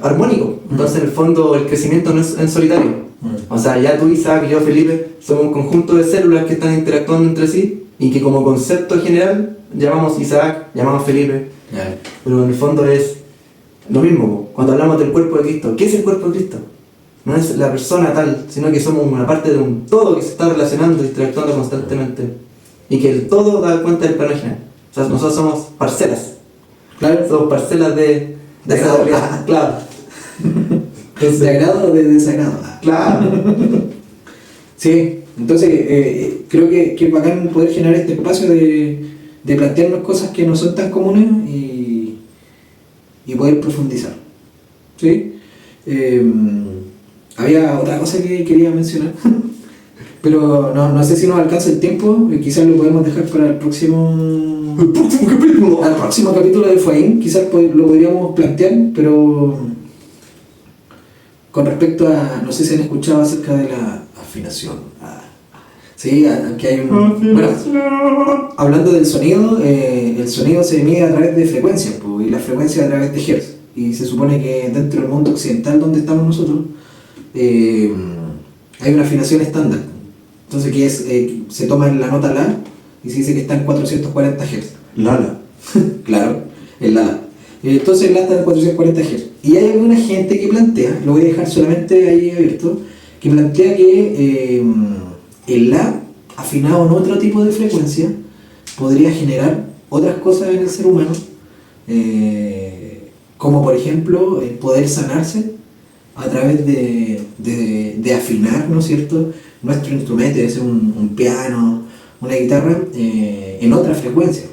armónico. Entonces, en el fondo, el crecimiento no es en solitario. O sea, ya tú, Isaac, y yo, Felipe, somos un conjunto de células que están interactuando entre sí y que como concepto general llamamos Isaac, llamamos Felipe. Pero en el fondo es lo mismo. Cuando hablamos del cuerpo de Cristo, ¿qué es el cuerpo de Cristo? No es la persona tal, sino que somos una parte de un todo que se está relacionando y interactuando constantemente. Y que el todo da cuenta del plano general. O sea, nosotros somos parcelas. Claro. Somos parcelas de esa realidad. Claro. Entonces, ¿de agrado o de desagrado? Claro. Sí, entonces creo que es bacán poder generar este espacio de plantearnos cosas que no son tan comunes y poder profundizar. ¿Sí? Había otra cosa que quería mencionar, pero no sé si nos alcanza el tiempo, quizás lo podemos dejar para el próximo capítulo. Al próximo capítulo de Faín, quizás lo podríamos plantear, pero con respecto a, no sé si han escuchado acerca de la afinación. Sí, que hay un... Bueno, hablando del sonido, el sonido se mide a través de frecuencias, y la frecuencia a través de hertz. Y se supone que dentro del mundo occidental donde estamos nosotros, hay una afinación estándar. Entonces, que es, se toma la nota La y se dice que está en 440 Hz. Lala. Claro, el La. Entonces el La está en 440 Hz. Y hay alguna gente que plantea, lo voy a dejar solamente ahí abierto, que plantea que el La, afinado en otro tipo de frecuencia, podría generar otras cosas en el ser humano, como por ejemplo el poder sanarse a través de afinar, ¿no es cierto?, nuestro instrumento, es un piano, una guitarra, en otra frecuencia.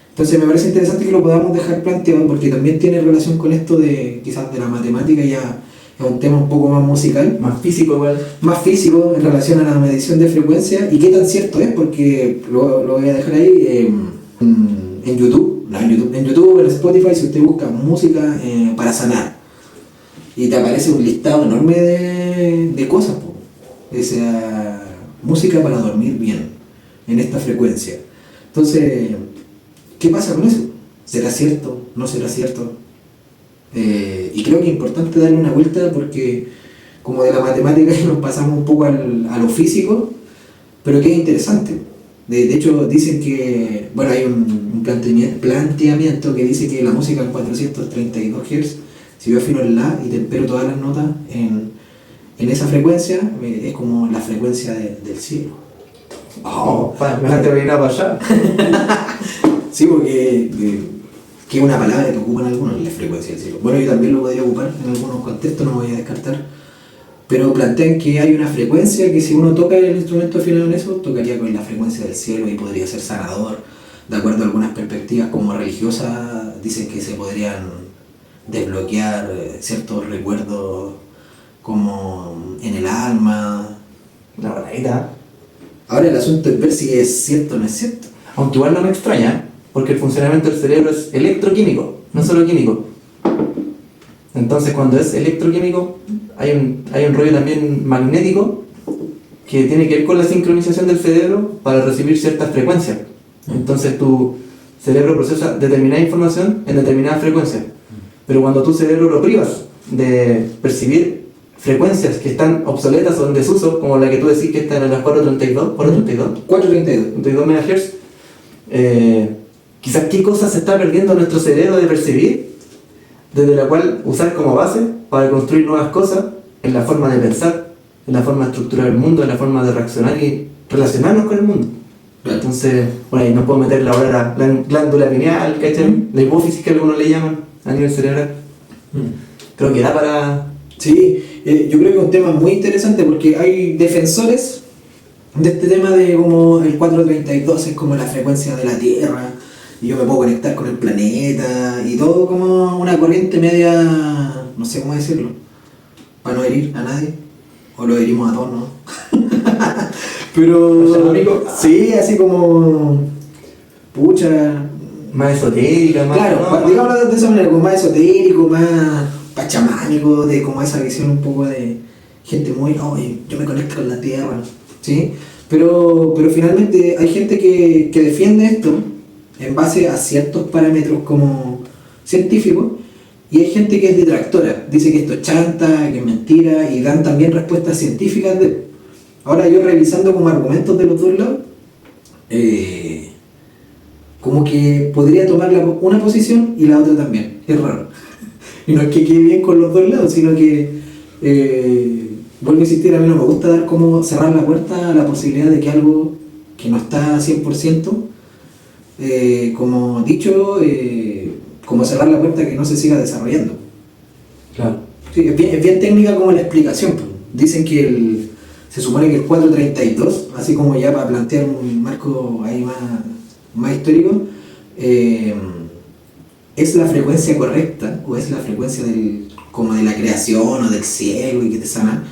Entonces me parece interesante que lo podamos dejar planteado porque también tiene relación con esto de quizás de la matemática, ya es un tema un poco más musical, Más físico igual. más físico en relación a la medición de frecuencia y qué tan cierto es, porque lo voy a dejar ahí en YouTube, en YouTube, en Spotify, si usted busca música para sanar y te aparece un listado enorme de cosas, o sea, música para dormir bien en esta frecuencia. Entonces, ¿qué pasa con eso? ¿Será cierto? ¿No será cierto? Y creo que es importante darle una vuelta porque como de la matemática nos pasamos un poco a lo físico, pero que es interesante. De hecho dicen que, bueno, hay un planteamiento que dice que la música en 432 Hz, si yo afino el La y tempero todas las notas en esa frecuencia, es como la frecuencia del cielo. Oh, me la te venir para allá. Sí, porque que es una palabra que ocupan algunos, la frecuencia del cielo. Bueno, yo también lo podría ocupar en algunos contextos, no me voy a descartar. Pero plantean que hay una frecuencia que si uno toca el instrumento afinado en eso, tocaría con la frecuencia del cielo y podría ser sanador. De acuerdo a algunas perspectivas como religiosas, dicen que se podrían desbloquear ciertos recuerdos como en el alma. La verdad. Ahora el asunto es ver si es cierto o no es cierto. Aunque igual no me extraña, porque el funcionamiento del cerebro es electroquímico, no solo químico. Entonces cuando es electroquímico hay un rollo también magnético que tiene que ver con la sincronización del cerebro para recibir ciertas frecuencias. Entonces tu cerebro procesa determinada información en determinada frecuencia. Pero cuando tu cerebro lo privas de percibir frecuencias que están obsoletas o en desuso, como la que tú decís que están en las 432 MHz, quizás qué cosas se está perdiendo nuestro cerebro de percibir, desde la cual usar como base para construir nuevas cosas en la forma de pensar, en la forma de estructurar el mundo, en la forma de reaccionar y relacionarnos con el mundo. Entonces, bueno, ahí nos podemos meter la glándula pineal, ¿cachai? La hipófisis que algunos le llaman a nivel cerebral. Creo que da para... Sí, yo creo que es un tema muy interesante porque hay defensores de este tema de como el 432 es como la frecuencia de la Tierra y yo me puedo conectar con el planeta y todo como una corriente media, no sé cómo decirlo, para no herir a nadie, o lo herimos a todos, ¿no? Pero sí, así como pucha, más esotérica, más... claro, no, digamos de esa manera, como más esotérico, más pachamánico, de como esa visión un poco de gente muy, oye, yo me conecto con la Tierra, ¿sí? Pero finalmente hay gente que defiende esto en base a ciertos parámetros como científicos, y hay gente que es detractora, dice que esto es chanta, que es mentira, y dan también respuestas científicas de... Ahora yo revisando como argumentos de los dos lados, como que podría tomar una posición y la otra también, es raro. Y no es que quede bien con los dos lados, sino que, vuelvo a insistir, a mí no me gusta dar como cerrar la puerta a la posibilidad de que algo que no está 100%, como dicho, como cerrar la puerta a que no se siga desarrollando. Claro. Sí, es bien técnica como la explicación. Pues. Dicen que se supone que el 432, así como ya para plantear un marco ahí más histórico, es la frecuencia correcta, o es la frecuencia como de la creación o del cielo y que te sana,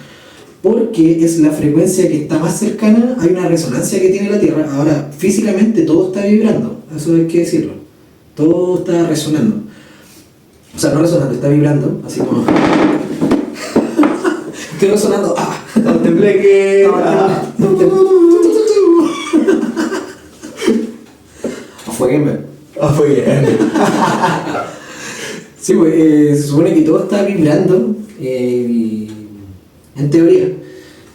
porque es la frecuencia que está más cercana, hay una resonancia que tiene la Tierra. Ahora, físicamente todo está vibrando, eso hay que decirlo, todo está resonando. O sea, no resonando, está vibrando, así como... Estoy resonando, No tembleque. Fue gamer. Fue bien. Sí, pues se supone que todo está vibrando, en teoría.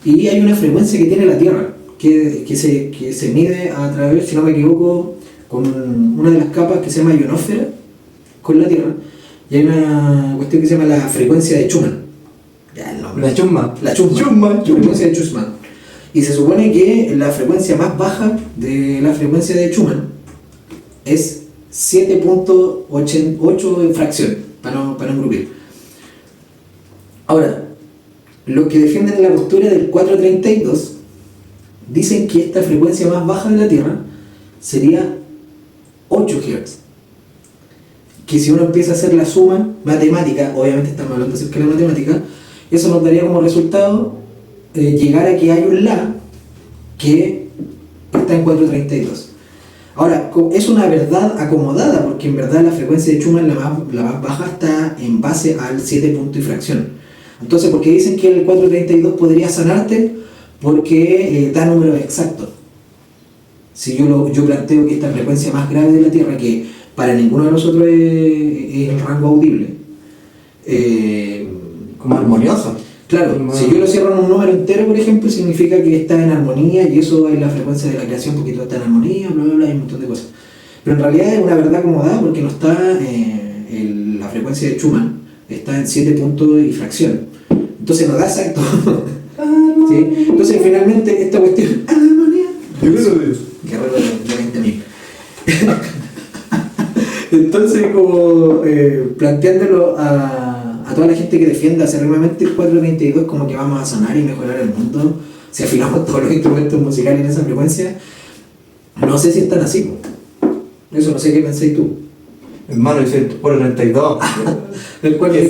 Y hay una frecuencia que tiene la Tierra, que se mide a través, si no me equivoco, con una de las capas que se llama ionosfera, con la Tierra. Y hay una cuestión que se llama la frecuencia de Schumann. Ya el nombre. La chumma. La frecuencia de Schumann. Y se supone que la frecuencia más baja de la frecuencia de Schumann es 7.88 en fracción, para no engrupir. Ahora, los que defienden la postura del 432 dicen que esta frecuencia más baja de la Tierra sería 8 Hz. Que si uno empieza a hacer la suma matemática, obviamente estamos hablando de escala matemática, eso nos daría como resultado llegar a que hay un La que está en 432. Ahora, es una verdad acomodada, porque en verdad la frecuencia de Schumann, la más baja, está en base al 7 punto y fracción. Entonces, ¿por qué dicen que el 432 podría sanarte? Porque da números exactos. Si yo planteo que esta frecuencia más grave de la Tierra, que para ninguno de nosotros es el rango audible, Como armonioso. claro, si yo lo cierro en un número entero, por ejemplo, significa que está en armonía, y eso es la frecuencia de la creación, porque todo está en armonía, bla, bla, bla, hay un montón de cosas. Pero en realidad es una verdad acomodada, porque no está la frecuencia de Schumann, está en 7 puntos y fracción. Entonces no da exacto. ¿Sí? Entonces finalmente esta cuestión, armonía. Yo creo que es. Qué raro de 20.000. Entonces, como planteándolo a toda la gente que defienda acérrimamente el 432, como que vamos a sanar y mejorar el mundo si afinamos todos los instrumentos musicales en esa frecuencia, no sé si están así. Po. Eso no sé qué pensáis tú. Hermano, dice por el 32. El cual ¿Qué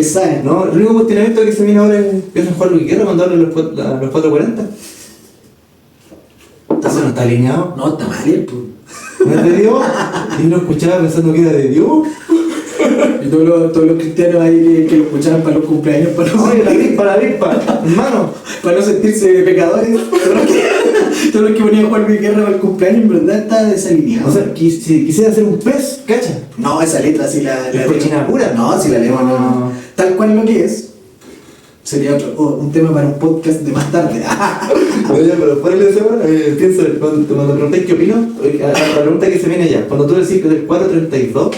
sabe? ¿No? El único cuestionamiento que se viene ahora es empiezan a jugar Luis Guerra cuando hablan los 440. ¿Eso no está alineado? No, está mal, pues. ¿No es de Dios? Y lo escuchaba pensando que era de Dios. Y todos los cristianos ahí que lo escuchaban para los cumpleaños, para La avispa, hermano. para no sentirse pecadores. Todos los que ponían a jugar mi guerra para el cumpleaños, en verdad está desalineado. O sea, si quisiera hacer un pez, ¿cacha? No, esa letra si la ¿Es cochina pura? No, si la leemos no. Tal cual lo que es. Sería un tema para un podcast de más tarde. Oye, pero fuera de eso, pienso, cuando preguntáis qué opino, la pregunta que se viene ya, cuando tú decís que es del 432,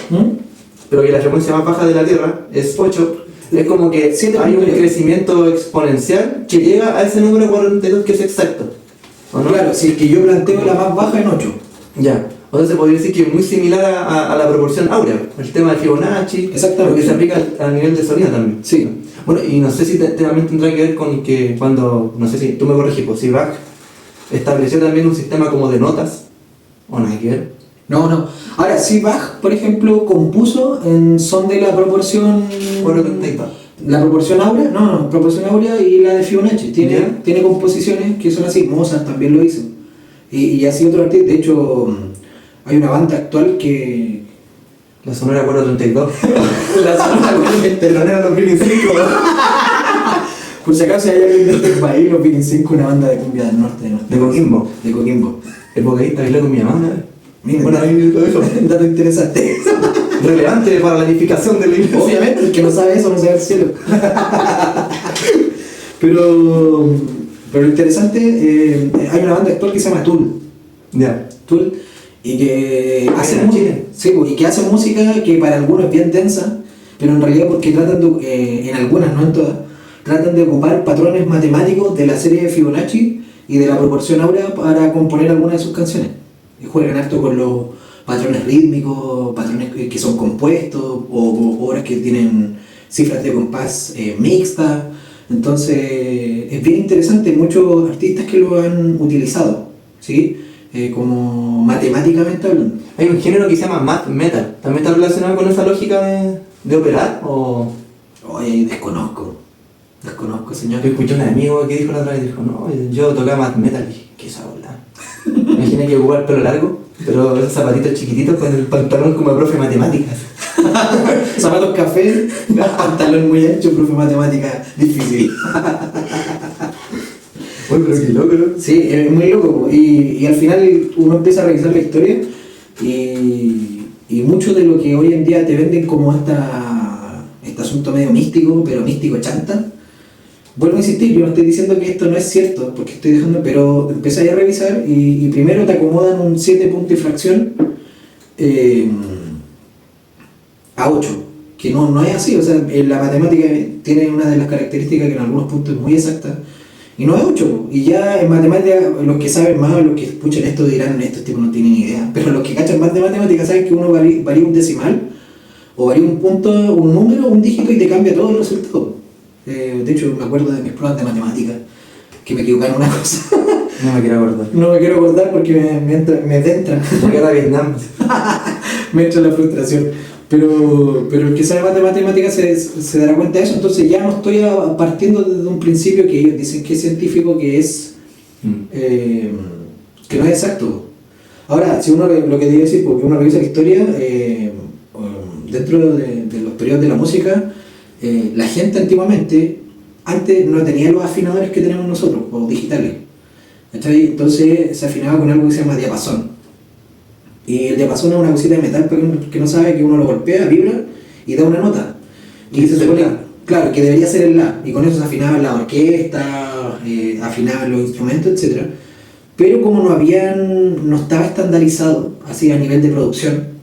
pero que la frecuencia más baja de la Tierra es 8, es como que hay un crecimiento exponencial que llega a ese número 42 que es exacto. ¿O no? Claro, si es que yo planteo la más baja en 8. Ya. O sea, se podría decir que es muy similar a la proporción áurea, el tema de Fibonacci, exactamente, que se aplica a nivel de sonido también. Sí. Bueno, y no sé si también tendrá que ver con que cuando, no sé si tú me corregís, pues si Bach estableció también un sistema como de notas, o nada que ver. No. Ahora, sí, Bach, por ejemplo, compuso en son de la proporción... Bueno, contexto. La proporción áurea, proporción áurea y la de Fibonacci. Ya. Tiene composiciones que son así. Mozart también lo hizo. Y así otro artista. De hecho, hay una banda actual que... La Sonora 432. La Sonora Telonera 2005. Por si acaso hay alguien de este país, los Viking 5, una banda de cumbia del norte. De Coquimbo. De Coquimbo. El vocalista bailó con mi mamá, ¿no? Mira, Bueno, ahí todo eso. dato interesante. Relevante para la edificación de la iglesia. Obviamente, el que no sabe eso no sabe el cielo. pero lo interesante, hay una banda actual que se llama Tool. Ya. Tool, y que hace en música, Chile. sí, y que hace música que para algunos es bien densa, pero en realidad porque tratan de, en algunas, no en todas, tratan de ocupar patrones matemáticos de la serie de Fibonacci y de la proporción áurea para componer algunas de sus canciones. Y juegan harto con los patrones rítmicos, patrones que son compuestos, o obras que tienen cifras de compás mixtas. Entonces es bien interesante, muchos artistas que lo han utilizado, ¿sí? Como matemáticamente hablando. Hay un género que se llama math metal. ¿También está relacionado con esa lógica de operar? ¿O...? Oye, desconozco, señor. Yo escuché a un amigo que dijo la otra vez, dijo, no, yo tocaba math metal. Y dije, ¿qué es esa bola? Imaginé que ocupaba el pelo largo, pero esos zapatitos chiquititos con el pantalón como de profe de matemáticas. Zapatos café, pantalón muy ancho, profe de matemática difícil. Uy, pero qué loco, ¿no? Sí, es muy loco. Y al final uno empieza a revisar la historia y mucho de lo que hoy en día te venden como este asunto medio místico, pero místico chanta. Vuelvo a insistir, yo no estoy diciendo que esto no es cierto, porque estoy dejando, pero empiezas a revisar y primero te acomodan un 7 punto y fracción a 8, que no es así. O sea, la matemática tiene una de las características que en algunos puntos es muy exacta, y no es 8. Y ya en matemática, los que saben más, los que escuchan esto dirán, estos tipos no tienen idea, pero los que cachan más de matemática saben que uno varía un decimal, o varía un punto, un número, un dígito, y te cambia todo el resultado. De hecho, me acuerdo de mis pruebas de matemática, que me equivocaron en una cosa. No me quiero acordar. No me quiero acordar porque me entra. Porque era Vietnam. Me entra la frustración. Pero el que sabe más de matemáticas se dará cuenta de eso. Entonces ya no estoy partiendo desde un principio que ellos dicen que es científico, que es que no es exacto. Ahora, si uno lo que debe decir, porque uno revisa la historia, dentro de los periodos de la música, la gente antiguamente, antes no tenía los afinadores que tenemos nosotros, o digitales. Entonces se afinaba con algo que se llama diapasón. Y el diapasón es una cosita de metal que no sabe, que uno lo golpea, vibra y da una nota. Y se pone, claro, que debería ser el la. Y con eso se afinaba la orquesta, afinaban los instrumentos, etc. Pero como no estaba estandarizado así a nivel de producción,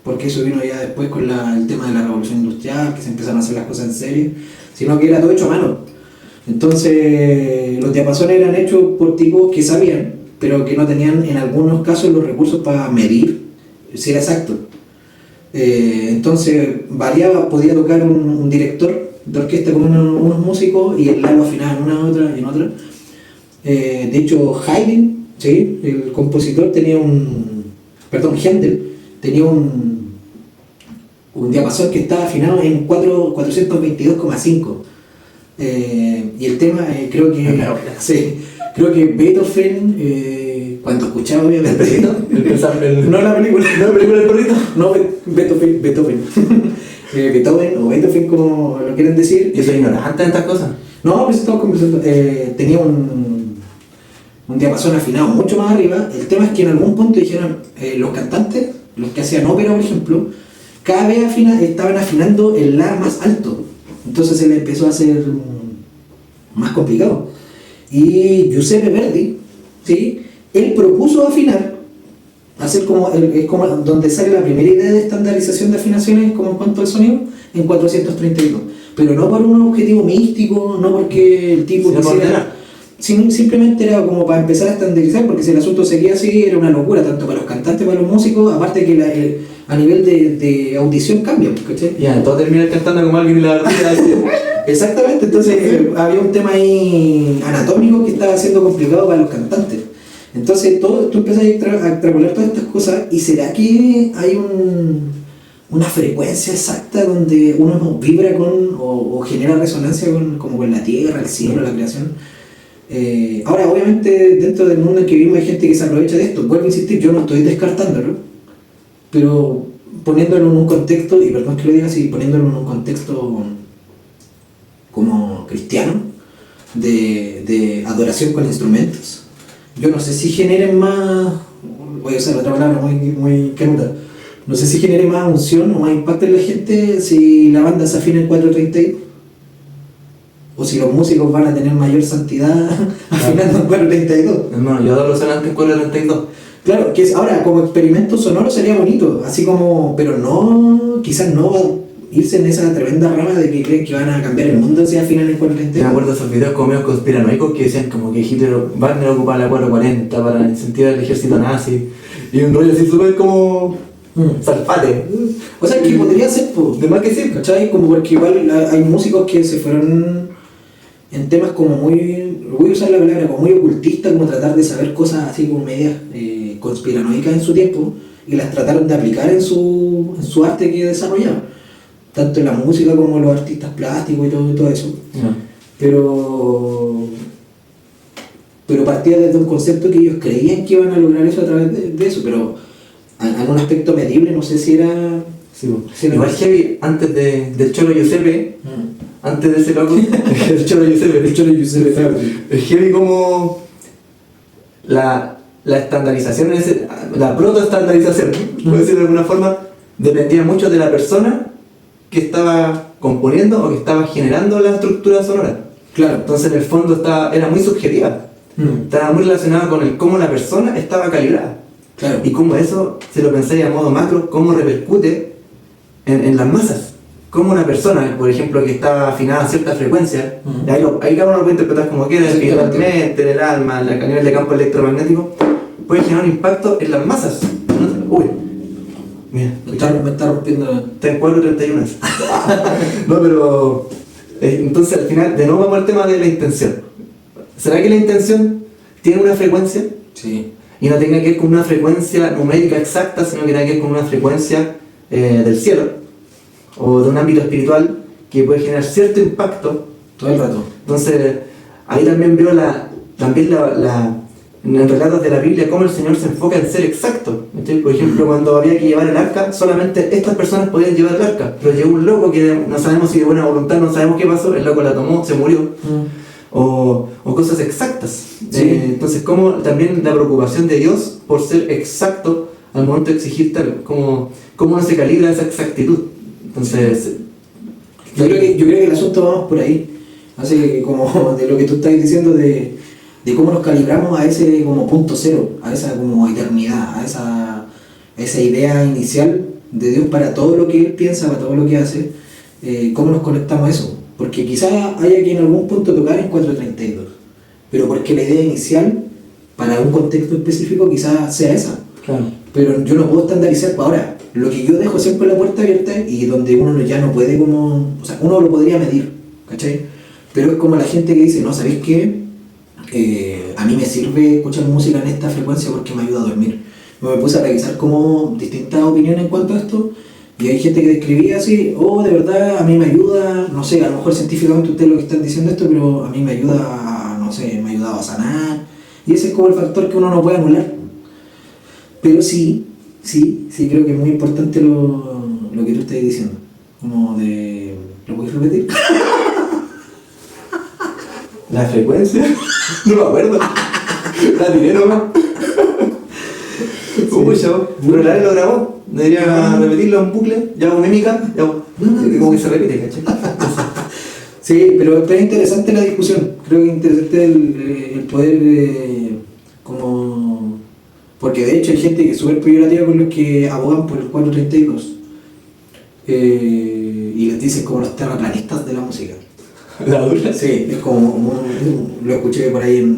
porque eso vino ya después con el tema de la revolución industrial, que se empezaron a hacer las cosas en serio, sino que era todo hecho a mano. Entonces los diapasones eran hechos por tipos que sabían, pero que no tenían en algunos casos los recursos para medir si era exacto. Entonces variaba, podía tocar un director de orquesta con unos músicos y el la lo afinaba en una, otra y en otra. De hecho, Haydn, ¿sí? El compositor, Händel tenía un diapasón que estaba afinado en 422,5. Y el tema, creo que Beethoven, cuando escuchaba obviamente... No la película. ¿No la película del perrito? No, Beethoven. Beethoven o Beethoven, como lo quieren decir. Yo soy ignorante en estas cosas. No, pues estamos conversando. Tenía un diapasón afinado mucho más arriba. El tema es que en algún punto dijeron, los cantantes, los que hacían ópera, por ejemplo, cada vez estaban afinando el la más alto. Entonces se le empezó a hacer más complicado. Y Giuseppe Verdi, ¿sí? Él propuso afinar, hacer es como donde sale la primera idea de estandarización de afinaciones como en cuanto al sonido, en 432. Pero no por un objetivo místico, no porque el tipo quisiera... Simplemente era como para empezar a estandarizar, porque si el asunto seguía así era una locura, tanto para los cantantes, para los músicos, aparte que a nivel de audición cambia, ¿cachai? Ya, todo termina cantando como alguien y la verdad. Exactamente, entonces había un tema ahí anatómico que estaba siendo complicado para los cantantes. Entonces tú empiezas a extrapolar todas estas cosas y ¿será que hay una frecuencia exacta donde uno vibra con o genera resonancia como con la tierra, el cielo, la creación? Ahora, obviamente, dentro del mundo en que vivimos hay gente que se aprovecha de esto. Vuelvo a insistir, yo no estoy descartándolo, pero poniéndolo en un contexto, y perdón que lo diga así, poniéndolo en un contexto como cristiano, de adoración con instrumentos. Yo no sé si generen más, voy a usar otra palabra muy canuta, no sé si genere más unción o más impacto en la gente si la banda se afina en 432, o si los músicos van a tener mayor santidad afinando en 432. Hermano, yo adoro sonante en 432. Claro, que ahora como experimento sonoro sería bonito, así como, pero no, quizás no irse en esa tremenda rama de que creen que van a cambiar el mundo si afinan en 432. Me acuerdo de esos videos como medio conspiranoicos que decían como que Wagner ocupaba la 440 para incentivar el ejército nazi, y un rollo así súper como salpate. O sea, que podría ser, pues, de más que sí, ¿cachai? Como porque igual hay músicos que se fueron en temas como voy a usar la palabra, como muy ocultistas, como tratar de saber cosas así como medias conspiranoicas en su tiempo, y las trataron de aplicar en su arte que desarrollaban, tanto en la música como en los artistas plásticos y todo eso. Pero partía desde un concepto que ellos creían que iban a lograr eso a través de eso, pero en un aspecto medible no sé si era... Sí, igual heavy, antes del Cholo Giuseppe, antes de ese loco, el Cholo Giuseppe, es heavy como la estandarización, la proto-estandarización, por decirlo de alguna forma, dependía mucho de la persona que estaba componiendo o que estaba generando la estructura sonora. Claro. Entonces en el fondo era muy subjetiva, estaba muy relacionada con cómo la persona estaba calibrada. Claro. Y cómo eso, si lo pensáis a modo macro, cómo repercute en las masas. Como una persona, por ejemplo, que está afinada a cierta frecuencia, ahí cada uno lo puede interpretar como quiera, espiritualmente, en el alma, a nivel de campo electromagnético, puede generar un impacto en las masas. Uy, mira, me está rompiendo. Está en 431. No, pero entonces al final, de nuevo vamos al tema de la intención. ¿Será que la intención tiene una frecuencia? Sí. Y no tenga que ver con una frecuencia numérica exacta, sino que tenga que ver con una frecuencia del cielo o de un ámbito espiritual que puede generar cierto impacto todo el rato. Entonces ahí también veo en relatos de la Biblia cómo el Señor se enfoca en ser exacto. Por ejemplo, cuando había que llevar el arca, solamente estas personas podían llevar el arca, pero llegó un loco que no sabemos si de buena voluntad, no sabemos qué pasó, el loco la tomó, se murió. O cosas exactas. Sí. Entonces, como también la preocupación de Dios por ser exacto al momento de exigir tal, cómo no se calibra esa exactitud. Entonces, yo creo que el asunto va más por ahí. Así que como de lo que tú estás diciendo de cómo nos calibramos a ese como punto cero, a esa como eternidad, a esa idea inicial de Dios para todo lo que Él piensa, para todo lo que hace, cómo nos conectamos a eso. Porque quizás haya que en algún punto tocar en 432, pero porque la idea inicial para un contexto específico quizás sea esa. claro. Pero yo no puedo estandarizar para ahora. Lo que yo dejo siempre la puerta abierta y donde uno ya no puede como... O sea, uno lo podría medir, ¿cachai? Pero es como la gente que dice, no, ¿sabéis qué? A mí me sirve escuchar música en esta frecuencia porque me ayuda a dormir. Me puse a revisar como distintas opiniones en cuanto a esto. Y hay gente que describía así, de verdad, a mí me ayuda, no sé, a lo mejor científicamente ustedes lo que están diciendo esto, pero a mí me ayuda a, no sé, me ha ayudado a sanar. Y ese es como el factor que uno no puede anular. Pero sí creo que es muy importante lo que tú estás diciendo. Como de... ¿Lo puedes repetir? ¿La frecuencia? No me acuerdo. La tiré nomás. Pero la lo grabó. Debería repetirlo en bucle, ya hago mímica, ya hago, como que se repite, ¿cachai? Sí, pero es interesante la discusión. Creo que es interesante el poder como... Porque de hecho hay gente que es súper peyorativa con los que abogan por el 432 y les dicen como los terraplanistas de la música. ¿La dura? Sí, es como lo escuché por ahí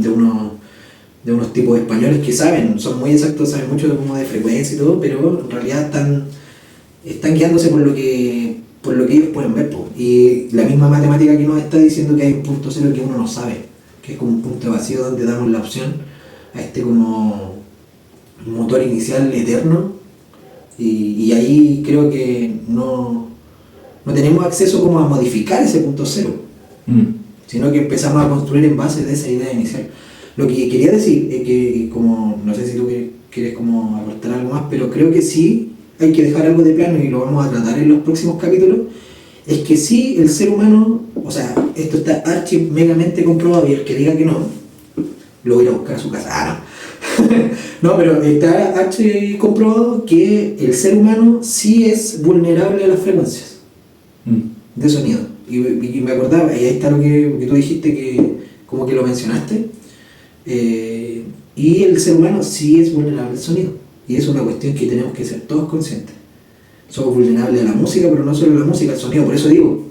de unos tipos españoles que son muy exactos, saben mucho como de frecuencia y todo, pero en realidad están guiándose por lo que ellos pueden ver, po. Y la misma matemática que nos está diciendo que hay un punto cero que uno no sabe, que es como un punto vacío donde damos la opción a este como motor inicial eterno, y ahí creo que no tenemos acceso como a modificar ese punto cero, sino que empezamos a construir en base de esa idea inicial. Lo que quería decir es que, como no sé si tú quieres como aportar algo más, pero creo que sí hay que dejar algo de plano, y lo vamos a tratar en los próximos capítulos, es que sí, el ser humano, o sea, esto está archi megamente comprobado, y el que diga que no, lo voy a ir a buscar a su casa. No, pero está archi comprobado que el ser humano sí es vulnerable a las frecuencias de sonido. Y me acordaba, y ahí está lo que tú dijiste, que como que lo mencionaste, y el ser humano sí es vulnerable al sonido, y es una cuestión que tenemos que ser todos conscientes. Somos vulnerables a la música, pero no solo a la música, al sonido. Por eso digo,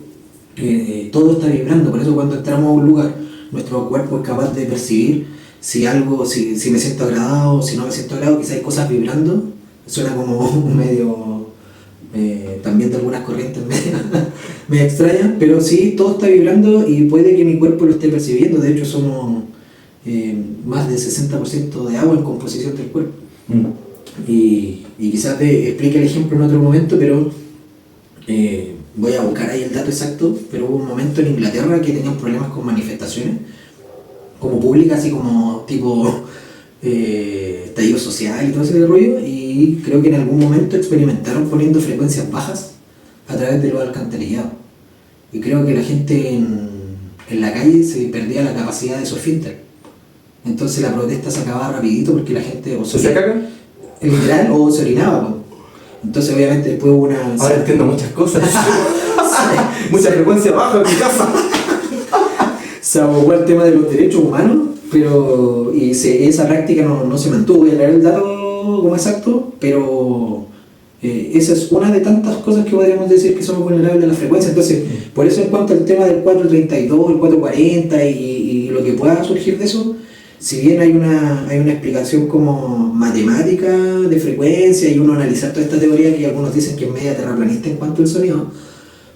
todo está vibrando. Por eso cuando entramos a un lugar, nuestro cuerpo es capaz de percibir si algo, si me siento agradado, si no me siento agradado, quizás hay cosas vibrando. Suena como medio, también de algunas corrientes me extrañan, pero sí, todo está vibrando y puede que mi cuerpo lo esté percibiendo. De hecho, somos más del 60% de agua en composición del cuerpo. Y quizás te explique el ejemplo en otro momento, pero voy a buscar ahí el dato exacto, pero hubo un momento en Inglaterra que tenían problemas con manifestaciones como públicas, así como tipo estallido social y todo ese rollo, y creo que en algún momento experimentaron poniendo frecuencias bajas a través de los alcantarillados, y creo que la gente en la calle se perdía la capacidad de su esfínter, entonces la protesta se acababa rapidito porque la gente o ¿Se caga? Literal, o se orinaba, ¿no? Entonces obviamente después hubo una... Ahora entiendo muchas cosas. Mucha frecuencia baja en mi casa. Se abogó el tema de los derechos humanos, pero esa práctica no se mantuvo. Voy a traer el dato como exacto, pero esa es una de tantas cosas que podríamos decir que somos vulnerables a la frecuencia. Entonces, por eso en cuanto al tema del 432, el 440 y lo que pueda surgir de eso, si bien hay una explicación como matemática de frecuencia y uno analizar toda esta teoría que algunos dicen que es media terraplanista en cuanto al sonido,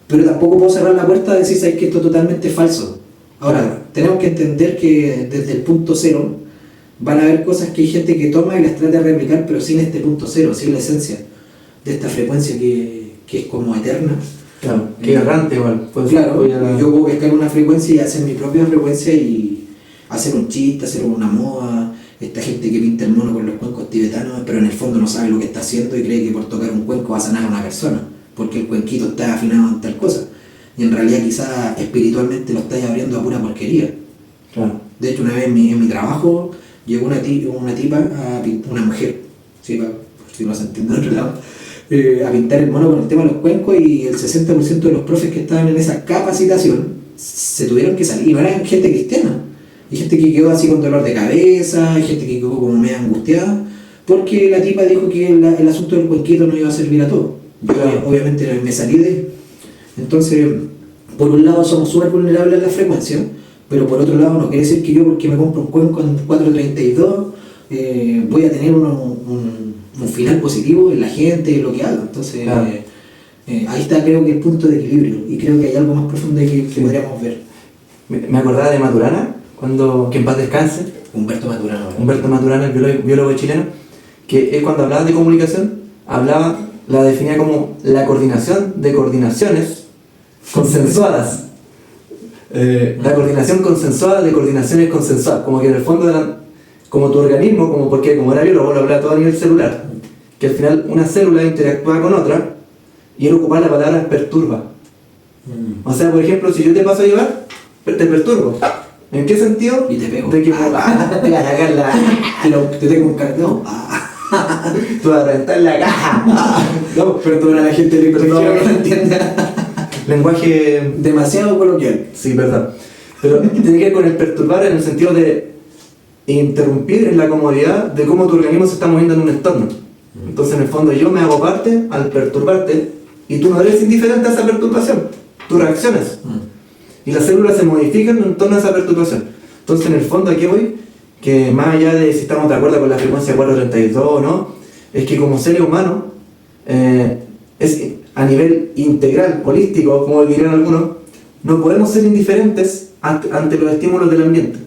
pero tampoco puedo cerrar la puerta a decir, ¿sabes?, que esto es totalmente falso. Ahora, tenemos que entender que desde el punto cero van a haber cosas que hay gente que toma y las trata de replicar, pero sin este punto cero, sin la esencia de esta frecuencia que es como eterna. Claro, que errante igual. Pues claro, yo puedo pescar una frecuencia y hacer mi propia frecuencia y hacer un chiste, hacer una moda. Esta gente que pinta el mono con los cuencos tibetanos, pero en el fondo no sabe lo que está haciendo y cree que por tocar un cuenco va a sanar a una persona, porque el cuenquito está afinado en tal cosa. Y en realidad quizás espiritualmente lo estáis abriendo a pura porquería. Claro. De hecho, una vez en mi trabajo llegó una tipa, una mujer, ¿sí? Por si no se entiende de otro lado, a pintar el mono con el tema de los cuencos, y el 60% de los profes que estaban en esa capacitación se tuvieron que salir, y no eran gente cristiana. Hay gente que quedó así con dolor de cabeza, hay gente que quedó como medio angustiada, porque la tipa dijo que el asunto del cuenquito no iba a servir a todo. Yo obviamente me salí de él. Entonces, por un lado somos súper vulnerables a la frecuencia, pero por otro lado no quiere decir que yo, porque me compro un cuenco en 432, voy a tener un final positivo en la gente, en lo que haga. Entonces, claro, ahí está, creo que el punto de equilibrio, y creo que hay algo más profundo que podríamos ver. Me acordaba de Maturana, que en paz descanse. Humberto Maturana, el biólogo chileno, que él, cuando hablaba de comunicación, la definía como la coordinación de coordinaciones consensuadas. La coordinación consensuada de coordinaciones consensuadas, como que en el fondo eran como tu organismo, porque como era biólogo lo hablaba todo a nivel celular, que al final una célula interactúa con otra, y él ocupaba la palabra perturba. O sea, por ejemplo, si yo te paso a llevar, te perturbo. ¿En qué sentido? Y te pego. De que te vas a sacar te tengo un cartón. Tú vas a reventar la caja. No, perdona a la gente que no entiende. Lenguaje demasiado coloquial. Sí, verdad. Pero tiene que ver con el perturbar en el sentido de interrumpir en la comodidad de cómo tu organismo se está moviendo en un entorno. Entonces, en el fondo, yo me hago parte al perturbarte, y tú no eres indiferente a esa perturbación. Tú reaccionas. Y las células se modifican en torno a esa perturbación. Entonces, en el fondo, aquí voy, que más allá de si estamos de acuerdo con la frecuencia 432 o no, es que como seres humanos, es a nivel integral, holístico, como dirían algunos, no podemos ser indiferentes ante los estímulos del ambiente.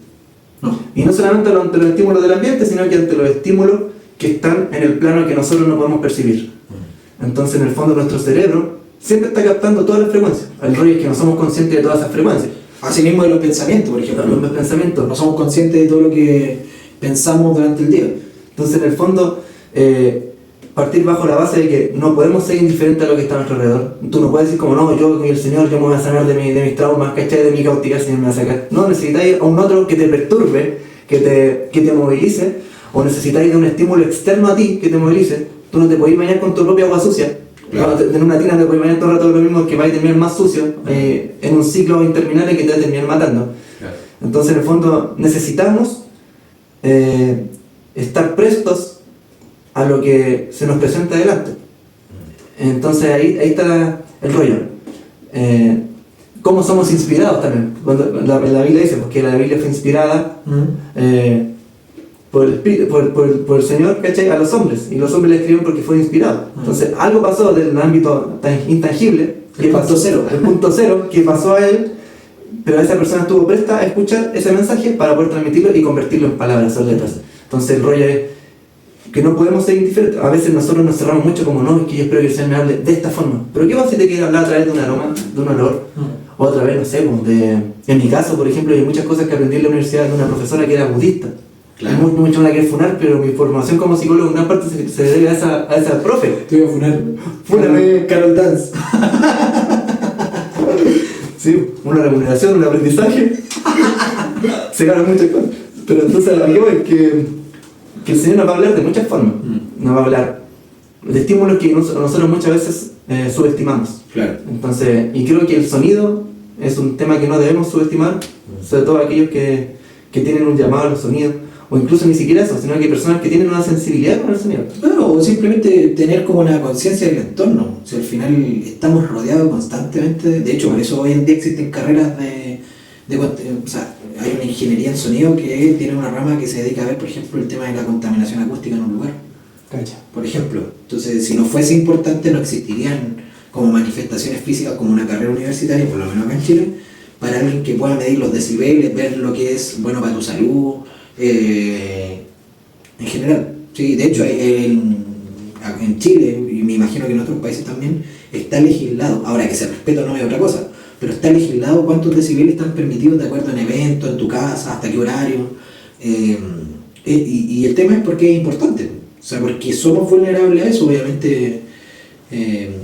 No. Y no solamente ante los estímulos del ambiente, sino que ante los estímulos que están en el plano que nosotros no podemos percibir. Entonces, en el fondo, nuestro cerebro siempre está captando todas las frecuencias. El rollo es que no somos conscientes de todas esas frecuencias. Asimismo de los pensamientos, por ejemplo. Los pensamientos. No somos conscientes de todo lo que pensamos durante el día. Entonces, en el fondo, partir bajo la base de que no podemos ser indiferentes a lo que está a nuestro alrededor. Tú no puedes decir como, no, yo, el Señor, yo me voy a sanar de mis traumas, ¿cachai? De mi cautividad, el Señor me va a sacar. No, necesitáis a un otro que te perturbe, que te movilice, o necesitáis de un estímulo externo a ti que te movilice. Tú no te podés bañar con tu propia agua sucia. Claro. En una tina te puedes bañar todo el rato con lo mismo, que va a terminar más sucio, en un ciclo interminable que te va a terminar matando. Claro. Entonces, en el fondo, necesitamos estar prestos a lo que se nos presenta delante. Entonces ahí está el rollo. ¿Cómo somos inspirados también? Cuando la Biblia dice porque la Biblia fue inspirada por el Señor, ¿cachai? A los hombres, y los hombres la escribieron porque fue inspirado. Entonces algo pasó del ámbito intangible, el punto cero, que pasó a él, pero esa persona estuvo presta a escuchar ese mensaje para poder transmitirlo y convertirlo en palabras o letras. Entonces el rollo es que no podemos ser indiferentes. A veces nosotros nos cerramos mucho como, no, es que yo espero que el Señor me hable de esta forma. Pero ¿qué pasa si te quiere hablar a través de un aroma, de un olor? O a través, no sé, en mi caso, por ejemplo, hay muchas cosas que aprendí en la universidad de una profesora que era budista. Claro. Mucho me la quiero funar, pero mi formación como psicólogo en gran parte se debe a esa profe. Te voy a funar. Fúname, Carol Dance. Sí, una remuneración, un aprendizaje. Se ganan muchas cosas. Pero entonces lo que voy es que el Señor nos va a hablar de muchas formas. Nos va a hablar de estímulos que nosotros muchas veces subestimamos. Claro. Entonces, y creo que el sonido es un tema que no debemos subestimar, sobre todo aquellos que tienen un llamado a los sonidos, o incluso ni siquiera eso, sino que hay personas que tienen una sensibilidad con el sonido. Bueno, o simplemente tener como una conciencia del entorno. Si al final estamos rodeados constantemente, de hecho por eso hoy en día existen carreras o sea, hay una ingeniería en sonido que tiene una rama que se dedica a ver, por ejemplo, el tema de la contaminación acústica en un lugar. Cacha. Por ejemplo, entonces si no fuese importante no existirían como manifestaciones físicas como una carrera universitaria, por lo menos acá en Chile, para alguien que pueda medir los decibeles, ver lo que es bueno para tu salud, en general. Sí, de hecho en Chile, y me imagino que en otros países también, está legislado, ahora que se respeta no es otra cosa, pero está legislado cuántos decibeles están permitidos de acuerdo en eventos, en tu casa, hasta qué horario. Y el tema es porque es importante, o sea, porque somos vulnerables a eso, obviamente,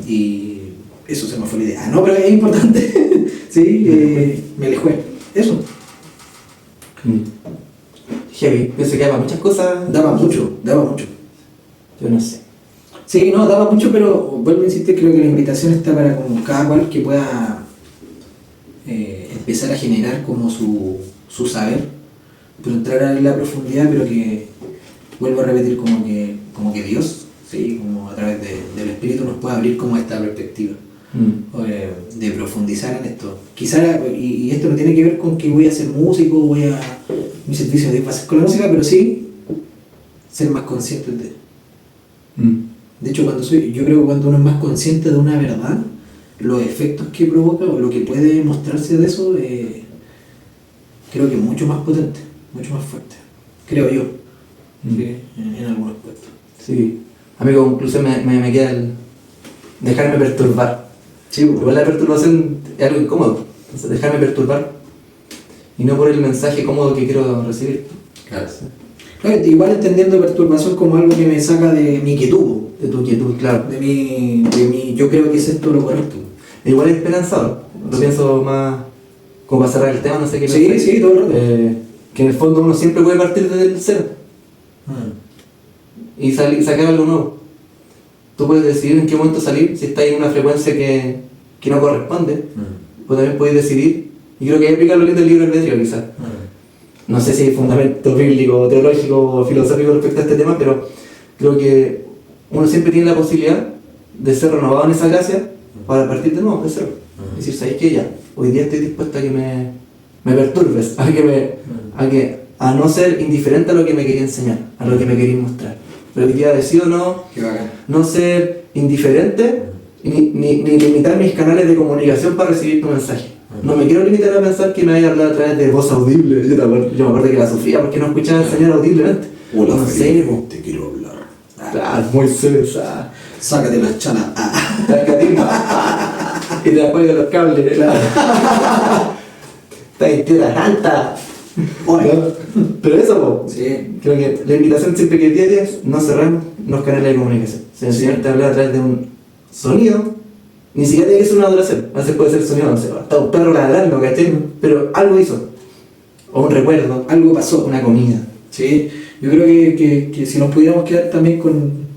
y eso se me fue la idea. Ah, no, pero es importante. Sí, me alejé. Eso. Heavy, pienso que daba muchas cosas. Daba mucho. Yo no sé. Sí, no, daba mucho, pero vuelvo a insistir, creo que la invitación está para como cada cual que pueda empezar a generar como su saber, pero entrar en la profundidad, pero que, vuelvo a repetir, como que Dios, ¿sí? Como a través del Espíritu nos puede abrir como esta perspectiva. De profundizar en esto. Quizá, y esto no tiene que ver con que voy a ser músico, mi servicio de paz con la música, pero sí ser más consciente de. De hecho, yo creo que cuando uno es más consciente de una verdad, los efectos que provoca o lo que puede mostrarse de eso, creo que es mucho más potente, mucho más fuerte, creo yo, sí, en algunos aspectos. Sí, a mí como conclusión me queda el dejarme perturbar. Sí, igual la perturbación es algo incómodo, entonces dejarme perturbar y no por el mensaje cómodo que quiero recibir. Claro. Claro, igual entendiendo perturbación como algo que me saca de mi quietud. De tu quietud, claro. De mi yo creo que es esto lo correcto. Igual es esperanzador, lo pienso más como para cerrar el tema, no sé qué pensar. Sí, todo el rato. Que en el fondo uno siempre puede partir desde el cero y sacar algo nuevo. Tú puedes decidir en qué momento salir, si estás en una frecuencia que no corresponde, o también puedes decidir, y creo que hay que explicar lo que es el libro albedrío quizás. No sé si hay fundamento bíblico, teológico o filosófico respecto a este tema, pero creo que uno siempre tiene la posibilidad de ser renovado en esa gracia para partir de nuevo, de cero. Es decir, ¿sabes qué? Ya, hoy día estoy dispuesto a que me perturbes, a no ser indiferente a lo que me quería enseñar, a lo que me quería mostrar. Pero hoy día decido no ser indiferente ni limitar mis canales de comunicación para recibir tu mensaje. No me quiero limitar a pensar que me vaya a hablar a través de voz audible. Yo me acuerdo que la sufría porque no escuchaba al señor audible antes. Hola, no sé, po. te quiero hablar. Claro, muy cesa. Sácate las chalas. Y te apaga los cables. Claro. Está en tierra alta. ¿No? Pero eso, po. Sí. Creo que la invitación siempre que tienes, no cerramos los canales de comunicación. Si el Señor te habla a través de un sonido, ni siquiera tiene que ser una adoración. A veces puede ser sonido, no sé, está un perro ladrando, ¿cachai? Pero algo hizo. O un recuerdo, Algo pasó. una comida. Sí, yo creo que si nos pudiéramos quedar también con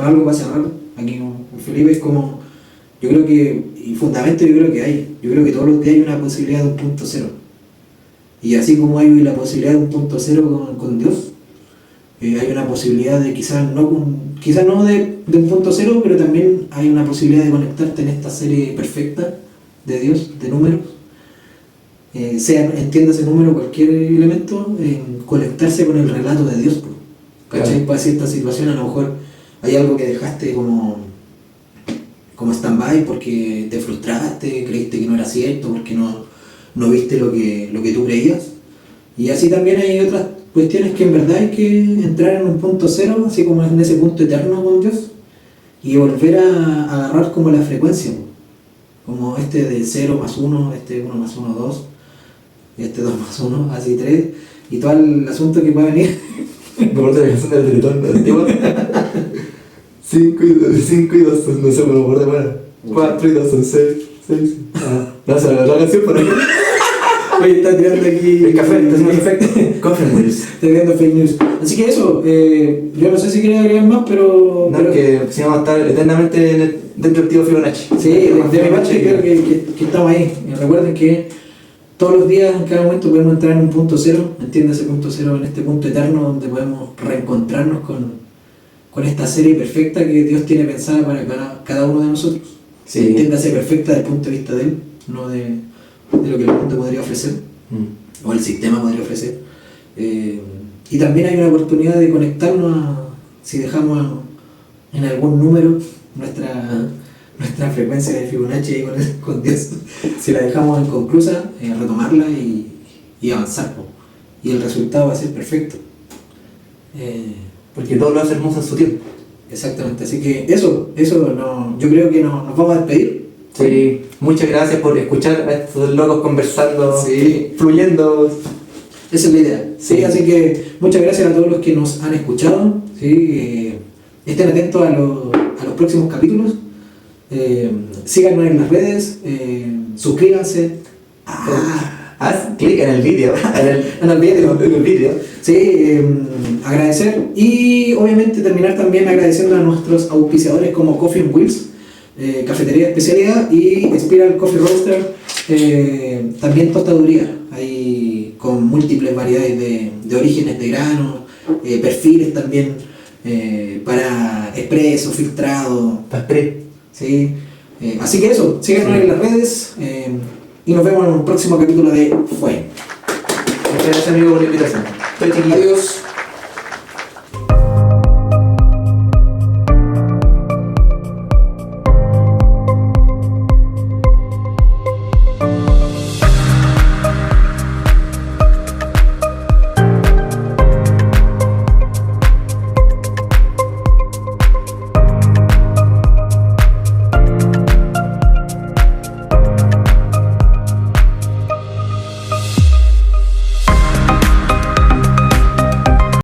algo para cerrar, aquí con Felipe, es como, yo creo que, y fundamento yo creo que hay, yo creo que todos los días hay una posibilidad de un punto cero. Y así como hay la posibilidad de un punto cero con Dios, hay una posibilidad de quizás no de un punto cero, pero también hay una posibilidad de conectarte en esta serie perfecta de Dios, de números. Entiéndase número, cualquier elemento, conectarse con el relato de Dios, ¿cachai? Claro. Para cierta situación a lo mejor hay algo que dejaste como stand-by porque te frustraste, creíste que no era cierto, porque no viste lo que tú creías. Y así también hay otras cuestiones que en verdad hay que entrar en un punto cero, así como en ese punto eterno con Dios, y volver a agarrar como la frecuencia, como este de 0 más 1, este 1 más 1, 2, este 2 más 1, así 3, y todo el asunto que pueda venir. Me acuerdo de la canción del Teletón antigua. 5 y 2 son, no sé, me acuerdo de buena. 4 y 2 son 6. No sé, la canción por ahí. Oye, está tirando aquí El café, está haciendo efecto. Coffee Wheels. Está tirando fake news. Así que eso, yo no sé si quería agregar más, pero... No, pero que si vamos a estar eternamente dentro del tío Fibonacci. sí, de mi parte creo que estamos ahí. Y recuerden que todos los días, en cada momento, podemos entrar en un punto cero, entiéndase punto cero, en este punto eterno donde podemos reencontrarnos con esta serie perfecta que Dios tiene pensada para cada uno de nosotros. Sí. Entiéndase perfecta desde el punto de vista de Él, no de lo que el mundo podría ofrecer, o el sistema podría ofrecer. Y también hay una oportunidad de conectarnos, si dejamos en algún número nuestra frecuencia de Fibonacci ahí con Dios, si la dejamos inconclusa, retomarla y avanzar, po. Y el resultado va a ser perfecto. Porque todo lo hace hermoso en su tiempo. Exactamente, así que eso yo creo que nos vamos a despedir. Sí, muchas gracias por escuchar a estos locos conversando, Sí. fluyendo. Esa es la idea. Sí, así que muchas gracias a todos los que nos han escuchado. ¿Sí? Estén atentos a los próximos capítulos. Síganos en las redes. Suscríbanse. Haz clic en el vídeo. En el vídeo. En Sí, agradecer y obviamente terminar también agradeciendo a nuestros auspiciadores como Coffee and Wheels, Cafetería de Especialidad, y Spiral Coffee Roaster, también tostaduría, ahí con múltiples variedades de orígenes de granos, perfiles también para expreso, filtrado. ¿Sí? Así que eso, síganos en las redes y nos vemos en un próximo capítulo de Fue. Muchas gracias, amigo, por la invitación. Estoy chiquillo. Adiós.